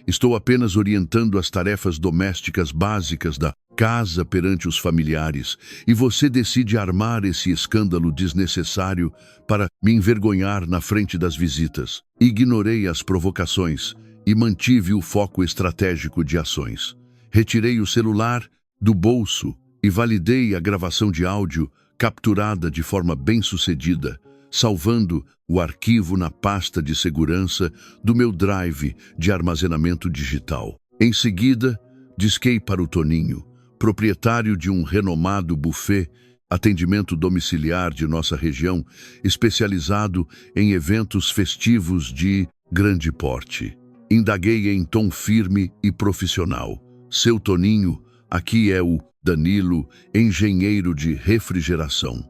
Estou apenas orientando as tarefas domésticas básicas da casa perante os familiares, e você decide armar esse escândalo desnecessário para me envergonhar na frente das visitas." Ignorei as provocações e mantive o foco estratégico de ações. Retirei o celular do bolso e validei a gravação de áudio capturada de forma bem-sucedida, salvando o arquivo na pasta de segurança do meu drive de armazenamento digital. Em seguida, disquei para o Toninho, proprietário de um renomado buffet, atendimento domiciliar de nossa região, especializado em eventos festivos de grande porte. Indaguei em tom firme e profissional: "Seu Toninho, aqui é o Danilo, engenheiro de refrigeração.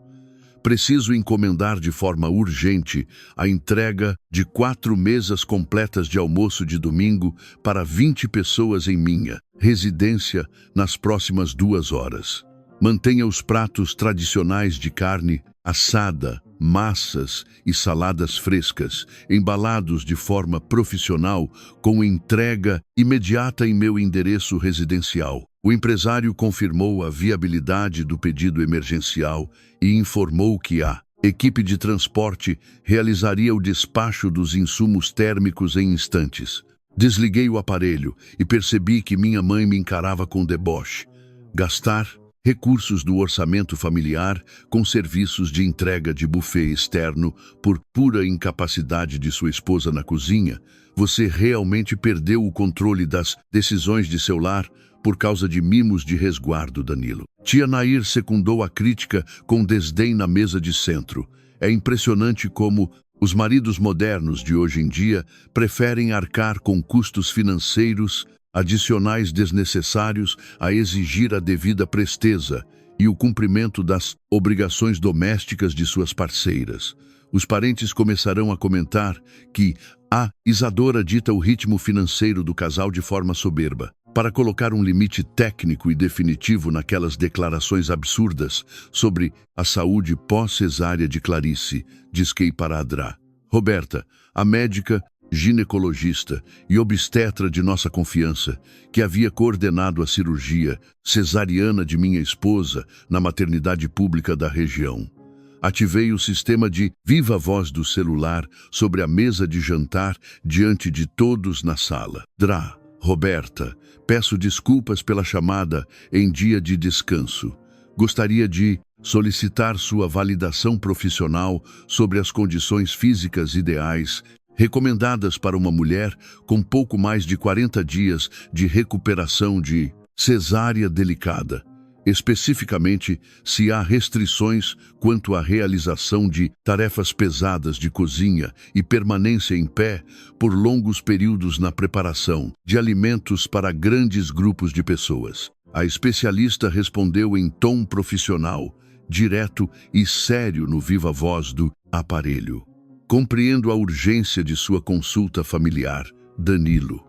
Preciso encomendar de forma urgente a entrega de 4 mesas completas de almoço de domingo para 20 pessoas em minha residência nas próximas 2 horas. Mantenha os pratos tradicionais de carne assada, massas e saladas frescas, embalados de forma profissional, com entrega imediata em meu endereço residencial." O empresário confirmou a viabilidade do pedido emergencial e informou que a equipe de transporte realizaria o despacho dos insumos térmicos em instantes. Desliguei o aparelho e percebi que minha mãe me encarava com deboche. Gastar recursos do orçamento familiar com serviços de entrega de buffet externo por pura incapacidade de sua esposa na cozinha? Você realmente perdeu o controle das decisões de seu lar por causa de mimos de resguardo, Danilo. Tia Nair secundou a crítica com desdém na mesa de centro. É impressionante como os maridos modernos de hoje em dia preferem arcar com custos financeiros adicionais desnecessários a exigir a devida presteza e o cumprimento das obrigações domésticas de suas parceiras. Os parentes começarão a comentar que a Isadora dita o ritmo financeiro do casal de forma soberba. Para colocar um limite técnico e definitivo naquelas declarações absurdas sobre a saúde pós-cesárea de Clarice, disquei para Adrá. Roberta, a médica, ginecologista e obstetra de nossa confiança, que havia coordenado a cirurgia cesariana de minha esposa na maternidade pública da região. Ativei o sistema de viva voz do celular sobre a mesa de jantar diante de todos na sala. Drá, Roberta, peço desculpas pela chamada em dia de descanso. Gostaria de solicitar sua validação profissional sobre as condições físicas ideais recomendadas para uma mulher com pouco mais de 40 dias de recuperação de cesárea delicada. Especificamente, se há restrições quanto à realização de tarefas pesadas de cozinha e permanência em pé por longos períodos na preparação de alimentos para grandes grupos de pessoas. A especialista respondeu em tom profissional, direto e sério no viva voz do aparelho. Compreendo a urgência de sua consulta familiar, Danilo.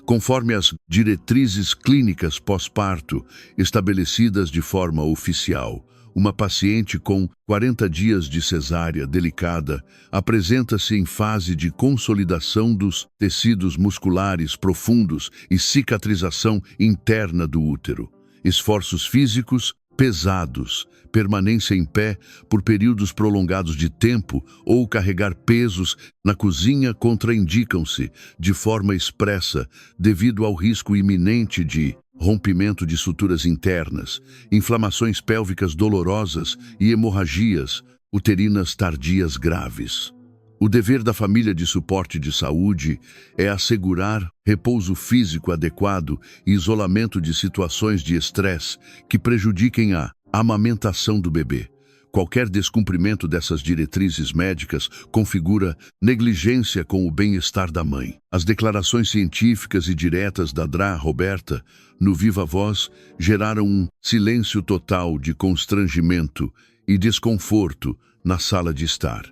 Conforme as diretrizes clínicas pós-parto estabelecidas de forma oficial, uma paciente com 40 dias de cesárea delicada apresenta-se em fase de consolidação dos tecidos musculares profundos e cicatrização interna do útero. Esforços físicos pesados, permanência em pé por períodos prolongados de tempo ou carregar pesos na cozinha contraindicam-se de forma expressa devido ao risco iminente de rompimento de suturas internas, inflamações pélvicas dolorosas e hemorragias uterinas tardias graves. O dever da família de suporte de saúde é assegurar repouso físico adequado e isolamento de situações de estresse que prejudiquem a amamentação do bebê. Qualquer descumprimento dessas diretrizes médicas configura negligência com o bem-estar da mãe. As declarações científicas e diretas da Dra. Roberta, no viva voz, geraram um silêncio total de constrangimento e desconforto na sala de estar.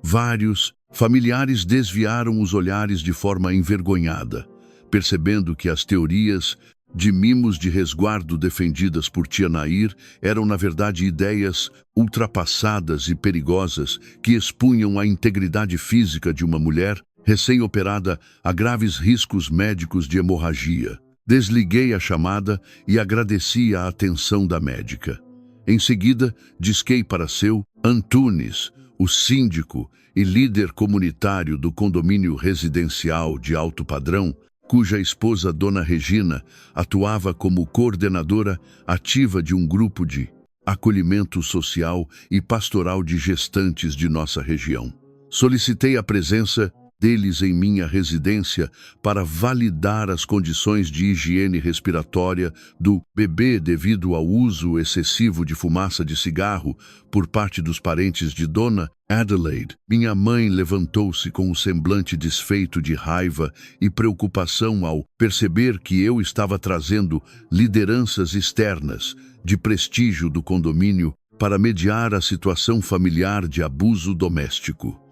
Vários familiares desviaram os olhares de forma envergonhada, percebendo que as teorias de mimos de resguardo defendidas por tia Nair eram, na verdade, ideias ultrapassadas e perigosas que expunham a integridade física de uma mulher recém-operada a graves riscos médicos de hemorragia. Desliguei a chamada e agradeci a atenção da médica. Em seguida, disquei para seu Antunes, o síndico e líder comunitário do condomínio residencial de alto padrão, cuja esposa, Dona Regina, atuava como coordenadora ativa de um grupo de acolhimento social e pastoral de gestantes de nossa região. Solicitei a presença deles em minha residência para validar as condições de higiene respiratória do bebê devido ao uso excessivo de fumaça de cigarro por parte dos parentes de Dona Adelaide. Minha mãe levantou-se com um semblante desfeito de raiva e preocupação ao perceber que eu estava trazendo lideranças externas de prestígio do condomínio para mediar a situação familiar de abuso doméstico.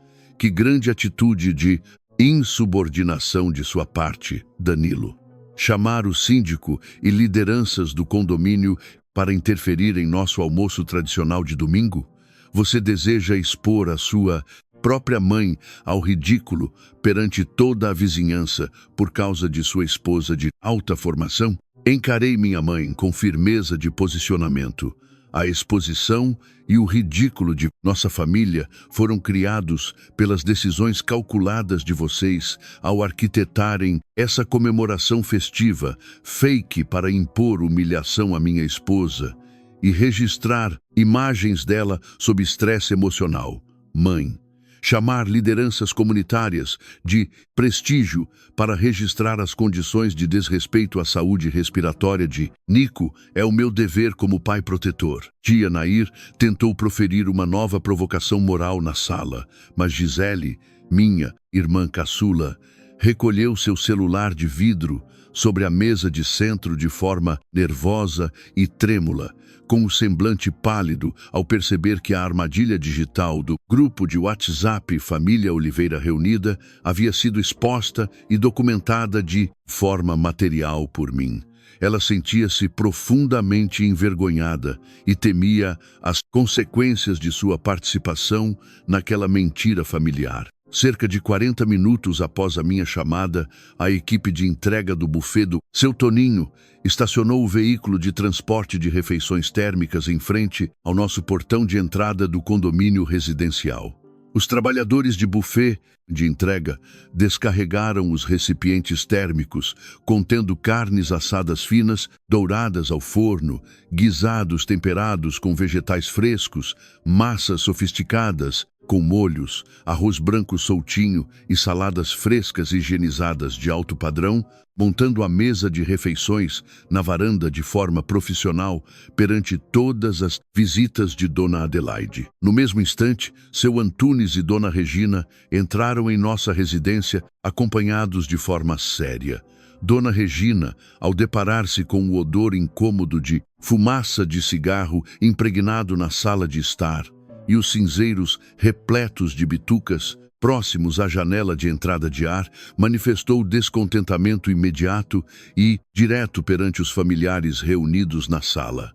Que grande atitude de insubordinação de sua parte, Danilo. Chamar o síndico e lideranças do condomínio para interferir em nosso almoço tradicional de domingo? Você deseja expor a sua própria mãe ao ridículo perante toda a vizinhança por causa de sua esposa de alta formação? Encarei minha mãe com firmeza de posicionamento. A exposição e o ridículo de nossa família foram criados pelas decisões calculadas de vocês ao arquitetarem essa comemoração festiva, fake para impor humilhação à minha esposa e registrar imagens dela sob estresse emocional. Mãe, chamar lideranças comunitárias de prestígio para registrar as condições de desrespeito à saúde respiratória de Nico é o meu dever como pai protetor. Tia Nair tentou proferir uma nova provocação moral na sala, mas Gisele, minha irmã caçula, recolheu seu celular de vidro sobre a mesa de centro de forma nervosa e trêmula, com o semblante pálido ao perceber que a armadilha digital do grupo de WhatsApp Família Oliveira Reunida havia sido exposta e documentada de forma material por mim. Ela sentia-se profundamente envergonhada e temia as consequências de sua participação naquela mentira familiar. Cerca de 40 minutos após a minha chamada, a equipe de entrega do buffet do Seu Toninho estacionou o veículo de transporte de refeições térmicas em frente ao nosso portão de entrada do condomínio residencial. Os trabalhadores de buffet de entrega descarregaram os recipientes térmicos, contendo carnes assadas finas, douradas ao forno, guisados temperados com vegetais frescos, massas sofisticadas, com molhos, arroz branco soltinho e saladas frescas higienizadas de alto padrão, montando a mesa de refeições na varanda de forma profissional perante todas as visitas de Dona Adelaide. No mesmo instante, seu Antunes e Dona Regina entraram em nossa residência acompanhados de forma séria. Dona Regina, ao deparar-se com o odor incômodo de fumaça de cigarro impregnado na sala de estar, e os cinzeiros repletos de bitucas, próximos à janela de entrada de ar, manifestou descontentamento imediato e direto perante os familiares reunidos na sala.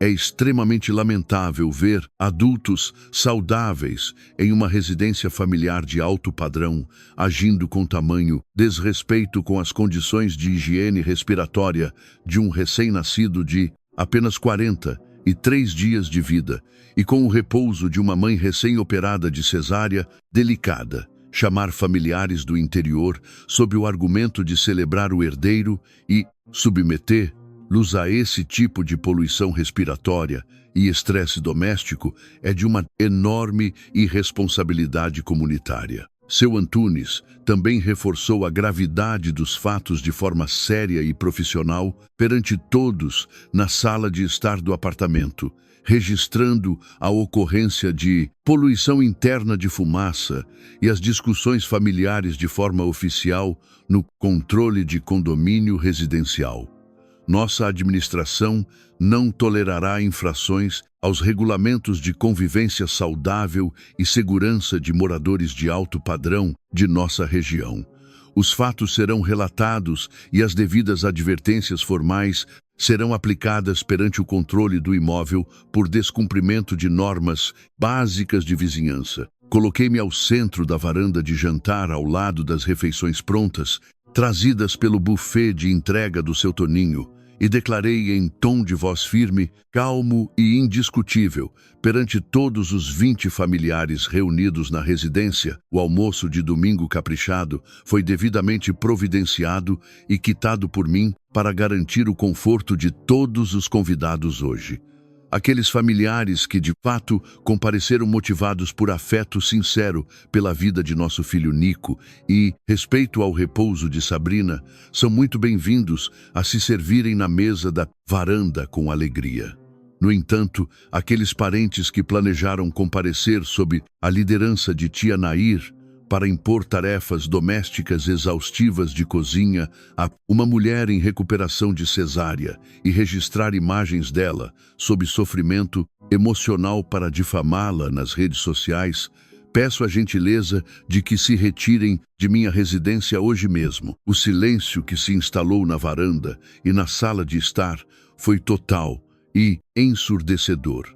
É extremamente lamentável ver adultos saudáveis em uma residência familiar de alto padrão agindo com tamanho desrespeito com as condições de higiene respiratória de um recém-nascido de apenas 43 dias de vida, e com o repouso de uma mãe recém-operada de cesárea delicada, chamar familiares do interior sob o argumento de celebrar o herdeiro e submeter-los a esse tipo de poluição respiratória e estresse doméstico é de uma enorme irresponsabilidade comunitária. Seu Antunes também reforçou a gravidade dos fatos de forma séria e profissional perante todos na sala de estar do apartamento, registrando a ocorrência de poluição interna de fumaça e as discussões familiares de forma oficial no controle de condomínio residencial. Nossa administração não tolerará infrações aos regulamentos de convivência saudável e segurança de moradores de alto padrão de nossa região. Os fatos serão relatados e as devidas advertências formais serão aplicadas perante o controle do imóvel por descumprimento de normas básicas de vizinhança. Coloquei-me ao centro da varanda de jantar ao lado das refeições prontas, trazidas pelo buffet de entrega do seu Toninho, e declarei em tom de voz firme, calmo e indiscutível, perante todos os 20 familiares reunidos na residência: o almoço de domingo caprichado foi devidamente providenciado e quitado por mim para garantir o conforto de todos os convidados hoje. Aqueles familiares que, de fato, compareceram motivados por afeto sincero pela vida de nosso filho Nico e respeito ao repouso de Sabrina, são muito bem-vindos a se servirem na mesa da varanda com alegria. No entanto, aqueles parentes que planejaram comparecer sob a liderança de tia Nair para impor tarefas domésticas exaustivas de cozinha a uma mulher em recuperação de cesárea e registrar imagens dela sob sofrimento emocional para difamá-la nas redes sociais, peço a gentileza de que se retirem de minha residência hoje mesmo. O silêncio que se instalou na varanda e na sala de estar foi total e ensurdecedor.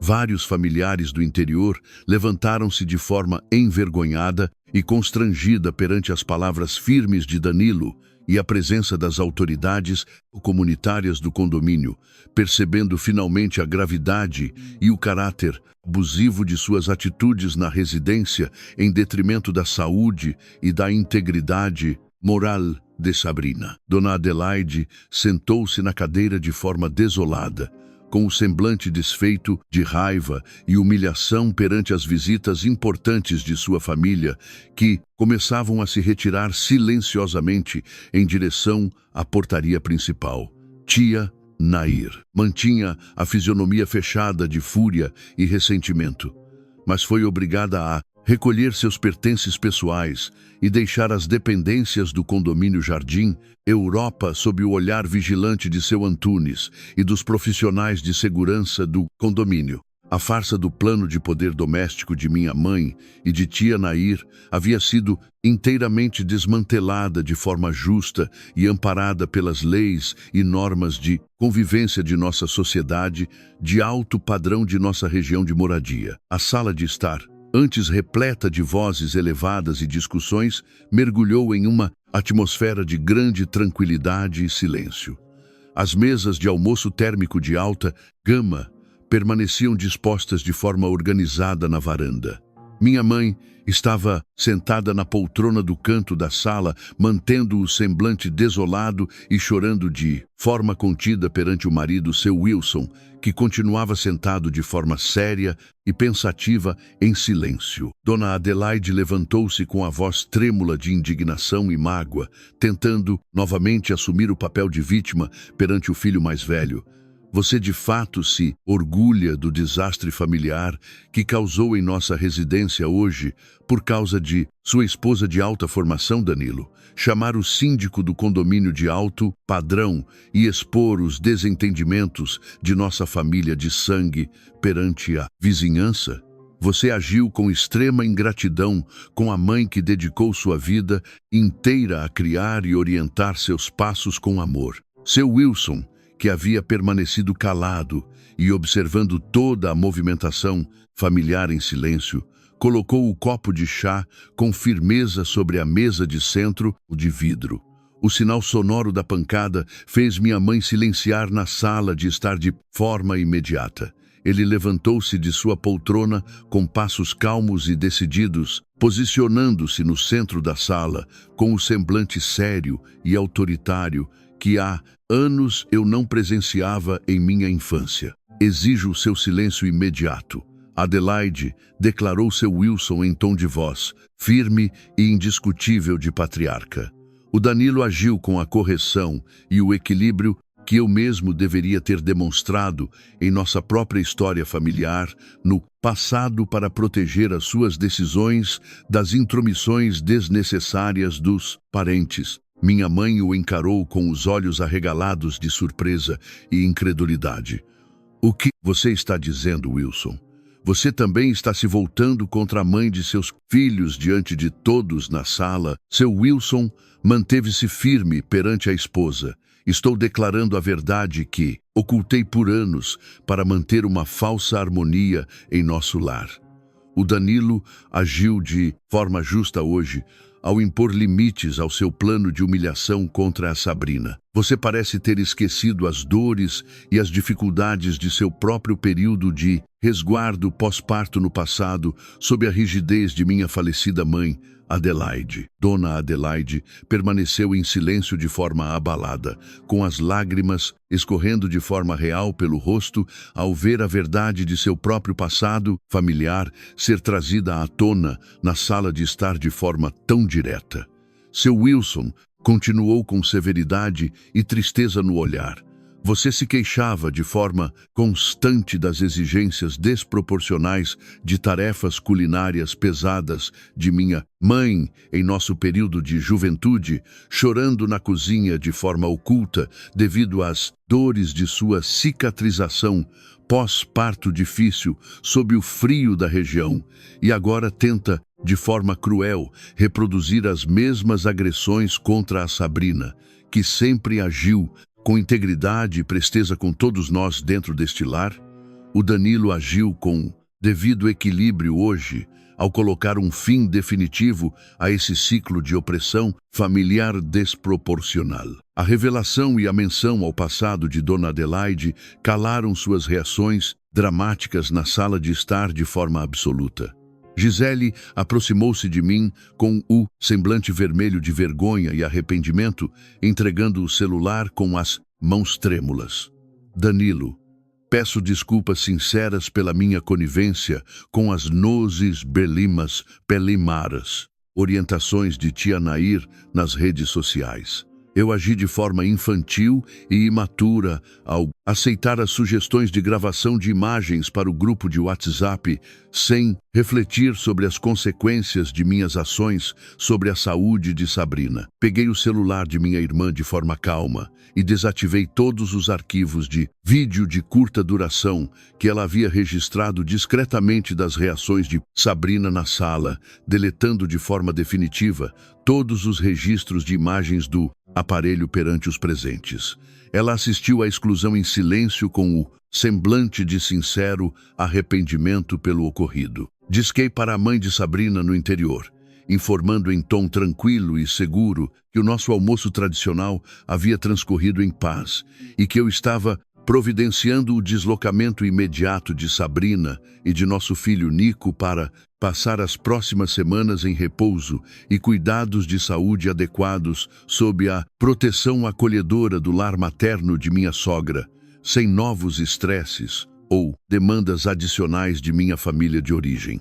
Vários familiares do interior levantaram-se de forma envergonhada e constrangida perante as palavras firmes de Danilo e a presença das autoridades comunitárias do condomínio, percebendo finalmente a gravidade e o caráter abusivo de suas atitudes na residência em detrimento da saúde e da integridade moral de Sabrina. Dona Adelaide sentou-se na cadeira de forma desolada, com o semblante desfeito de raiva e humilhação perante as visitas importantes de sua família, que começavam a se retirar silenciosamente em direção à portaria principal. Tia Nair mantinha a fisionomia fechada de fúria e ressentimento, mas foi obrigada a recolher seus pertences pessoais e deixar as dependências do condomínio Jardim Europa sob o olhar vigilante de seu Antunes e dos profissionais de segurança do condomínio. A farsa do plano de poder doméstico de minha mãe e de tia Nair havia sido inteiramente desmantelada de forma justa e amparada pelas leis e normas de convivência de nossa sociedade, de alto padrão de nossa região de moradia. A sala de estar, antes repleta de vozes elevadas e discussões, mergulhou em uma atmosfera de grande tranquilidade e silêncio. As mesas de almoço térmico de alta gama permaneciam dispostas de forma organizada na varanda. Minha mãe estava sentada na poltrona do canto da sala, mantendo o semblante desolado e chorando de forma contida perante o marido, seu Wilson, que continuava sentado de forma séria e pensativa em silêncio. Dona Adelaide levantou-se com a voz trêmula de indignação e mágoa, tentando novamente assumir o papel de vítima perante o filho mais velho. Você de fato se orgulha do desastre familiar que causou em nossa residência hoje por causa de sua esposa de alta formação, Danilo, chamar o síndico do condomínio de alto padrão e expor os desentendimentos de nossa família de sangue perante a vizinhança? Você agiu com extrema ingratidão com a mãe que dedicou sua vida inteira a criar e orientar seus passos com amor. Seu Wilson, que havia permanecido calado e observando toda a movimentação familiar em silêncio, colocou o copo de chá com firmeza sobre a mesa de centro de vidro. O sinal sonoro da pancada fez minha mãe silenciar na sala de estar de forma imediata. Ele levantou-se de sua poltrona com passos calmos e decididos, posicionando-se no centro da sala com o semblante sério e autoritário que há anos eu não presenciava em minha infância. Exijo o seu silêncio imediato. Adelaide, declarou seu Wilson em tom de voz, firme e indiscutível de patriarca. O Danilo agiu com a correção e o equilíbrio que eu mesmo deveria ter demonstrado em nossa própria história familiar, no passado, para proteger as suas decisões das intromissões desnecessárias dos parentes. Minha mãe o encarou com os olhos arregalados de surpresa e incredulidade. O que você está dizendo, Wilson? Você também está se voltando contra a mãe de seus filhos diante de todos na sala? Seu Wilson manteve-se firme perante a esposa. Estou declarando a verdade que ocultei por anos para manter uma falsa harmonia em nosso lar. O Danilo agiu de forma justa hoje, ao impor limites ao seu plano de humilhação contra a Sabrina. Você parece ter esquecido as dores e as dificuldades de seu próprio período de resguardo pós-parto no passado, sob a rigidez de minha falecida mãe, Adelaide. Dona Adelaide permaneceu em silêncio de forma abalada, com as lágrimas escorrendo de forma real pelo rosto ao ver a verdade de seu próprio passado familiar ser trazida à tona na sala de estar de forma tão direta. Seu Wilson continuou com severidade e tristeza no olhar. Você se queixava de forma constante das exigências desproporcionais de tarefas culinárias pesadas de minha mãe em nosso período de juventude, chorando na cozinha de forma oculta devido às dores de sua cicatrização pós-parto difícil sob o frio da região, e agora tenta, de forma cruel, reproduzir as mesmas agressões contra a Sabrina, que sempre agiu com integridade e presteza com todos nós dentro deste lar. O Danilo agiu com devido equilíbrio hoje, ao colocar um fim definitivo a esse ciclo de opressão familiar desproporcional. A revelação e a menção ao passado de Dona Adelaide calaram suas reações dramáticas na sala de estar de forma absoluta. Gisele aproximou-se de mim com o semblante vermelho de vergonha e arrependimento, entregando o celular com as mãos trêmulas. Danilo, peço desculpas sinceras pela minha conivência com as nozes pelimaras, orientações de tia Nair nas redes sociais. Eu agi de forma infantil e imatura ao aceitar as sugestões de gravação de imagens para o grupo de WhatsApp, sem refletir sobre as consequências de minhas ações sobre a saúde de Sabrina. Peguei o celular de minha irmã de forma calma e desativei todos os arquivos de vídeo de curta duração que ela havia registrado discretamente das reações de Sabrina na sala, deletando de forma definitiva todos os registros de imagens do aparelho perante os presentes. Ela assistiu à exclusão em silêncio com o semblante de sincero arrependimento pelo ocorrido. Disquei para a mãe de Sabrina no interior, informando em tom tranquilo e seguro que o nosso almoço tradicional havia transcorrido em paz e que eu estava providenciando o deslocamento imediato de Sabrina e de nosso filho Nico para passar as próximas semanas em repouso e cuidados de saúde adequados sob a proteção acolhedora do lar materno de minha sogra, sem novos estresses ou demandas adicionais de minha família de origem.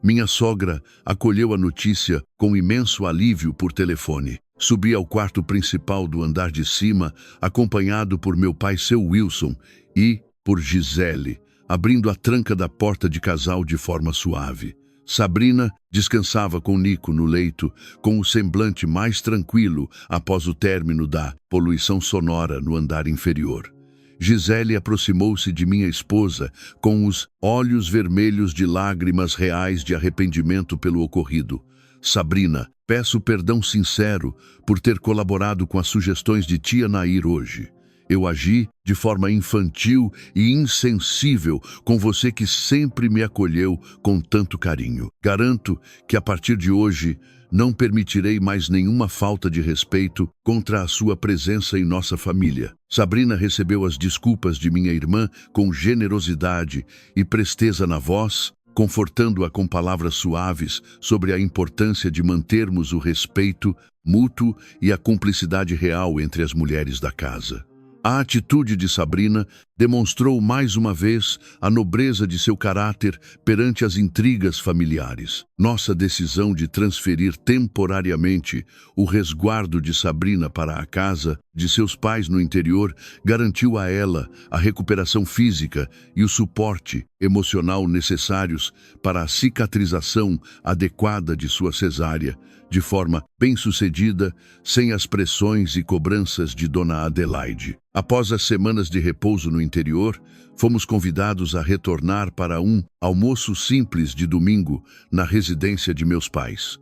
Minha sogra acolheu a notícia com imenso alívio por telefone. Subi ao quarto principal do andar de cima, acompanhado por meu pai, seu Wilson, e por Gisele, abrindo a tranca da porta de casal de forma suave. Sabrina descansava com Nico no leito, com o semblante mais tranquilo após o término da poluição sonora no andar inferior. Gisele aproximou-se de minha esposa com os olhos vermelhos de lágrimas reais de arrependimento pelo ocorrido. Sabrina, peço perdão sincero por ter colaborado com as sugestões de tia Nair hoje. Eu agi de forma infantil e insensível com você que sempre me acolheu com tanto carinho. Garanto que a partir de hoje não permitirei mais nenhuma falta de respeito contra a sua presença em nossa família. Sabrina recebeu as desculpas de minha irmã com generosidade e presteza na voz, confortando-a com palavras suaves sobre a importância de mantermos o respeito mútuo e a cumplicidade real entre as mulheres da casa. A atitude de Sabrina demonstrou mais uma vez a nobreza de seu caráter perante as intrigas familiares. Nossa decisão de transferir temporariamente o resguardo de Sabrina para a casa de seus pais no interior garantiu a ela a recuperação física e o suporte emocional necessários para a cicatrização adequada de sua cesárea, de forma bem-sucedida, sem as pressões e cobranças de Dona Adelaide. Após as semanas de repouso no interior, fomos convidados a retornar para um almoço simples de domingo na residência de meus pais.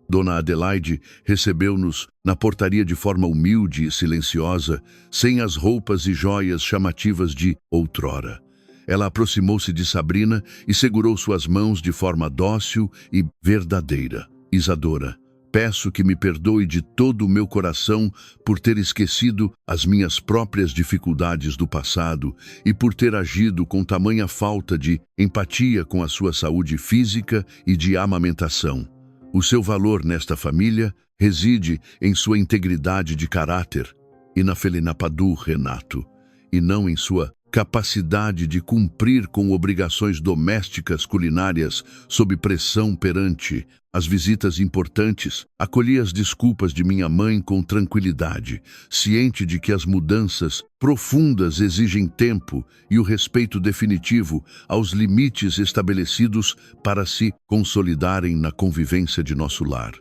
Dona Adelaide recebeu-nos na portaria de forma humilde e silenciosa, sem as roupas e joias chamativas de outrora. Ela aproximou-se de Sabrina e segurou suas mãos de forma dócil e verdadeira. Isadora, peço que me perdoe de todo o meu coração por ter esquecido as minhas próprias dificuldades do passado e por ter agido com tamanha falta de empatia com a sua saúde física e de amamentação. O seu valor nesta família reside em sua integridade de caráter e na Felinapadu, Renato, e não em sua capacidade de cumprir com obrigações domésticas culinárias sob pressão perante as visitas importantes. Acolhi as desculpas de minha mãe com tranquilidade, ciente de que as mudanças profundas exigem tempo e o respeito definitivo aos limites estabelecidos para se consolidarem na convivência de nosso lar.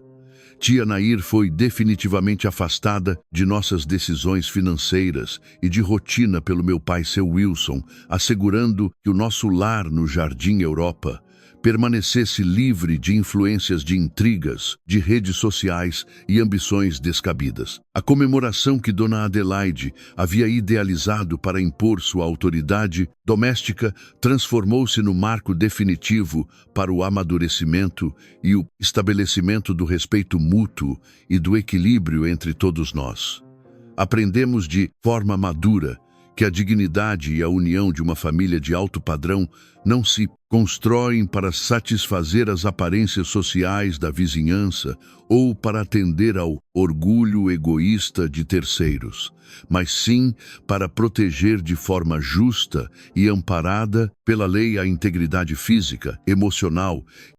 Tia Nair foi definitivamente afastada de nossas decisões financeiras e de rotina pelo meu pai, seu Wilson, assegurando que o nosso lar no Jardim Europa permanecesse livre de influências de intrigas, de redes sociais e ambições descabidas. A comemoração que Dona Adelaide havia idealizado para impor sua autoridade doméstica transformou-se no marco definitivo para o amadurecimento e o estabelecimento do respeito mútuo e do equilíbrio entre todos nós. Aprendemos de forma madura que a dignidade e a união de uma família de alto padrão não se constroem para satisfazer as aparências sociais da vizinhança ou para atender ao orgulho egoísta de terceiros, mas sim para proteger de forma justa e amparada pela lei a integridade física, emocional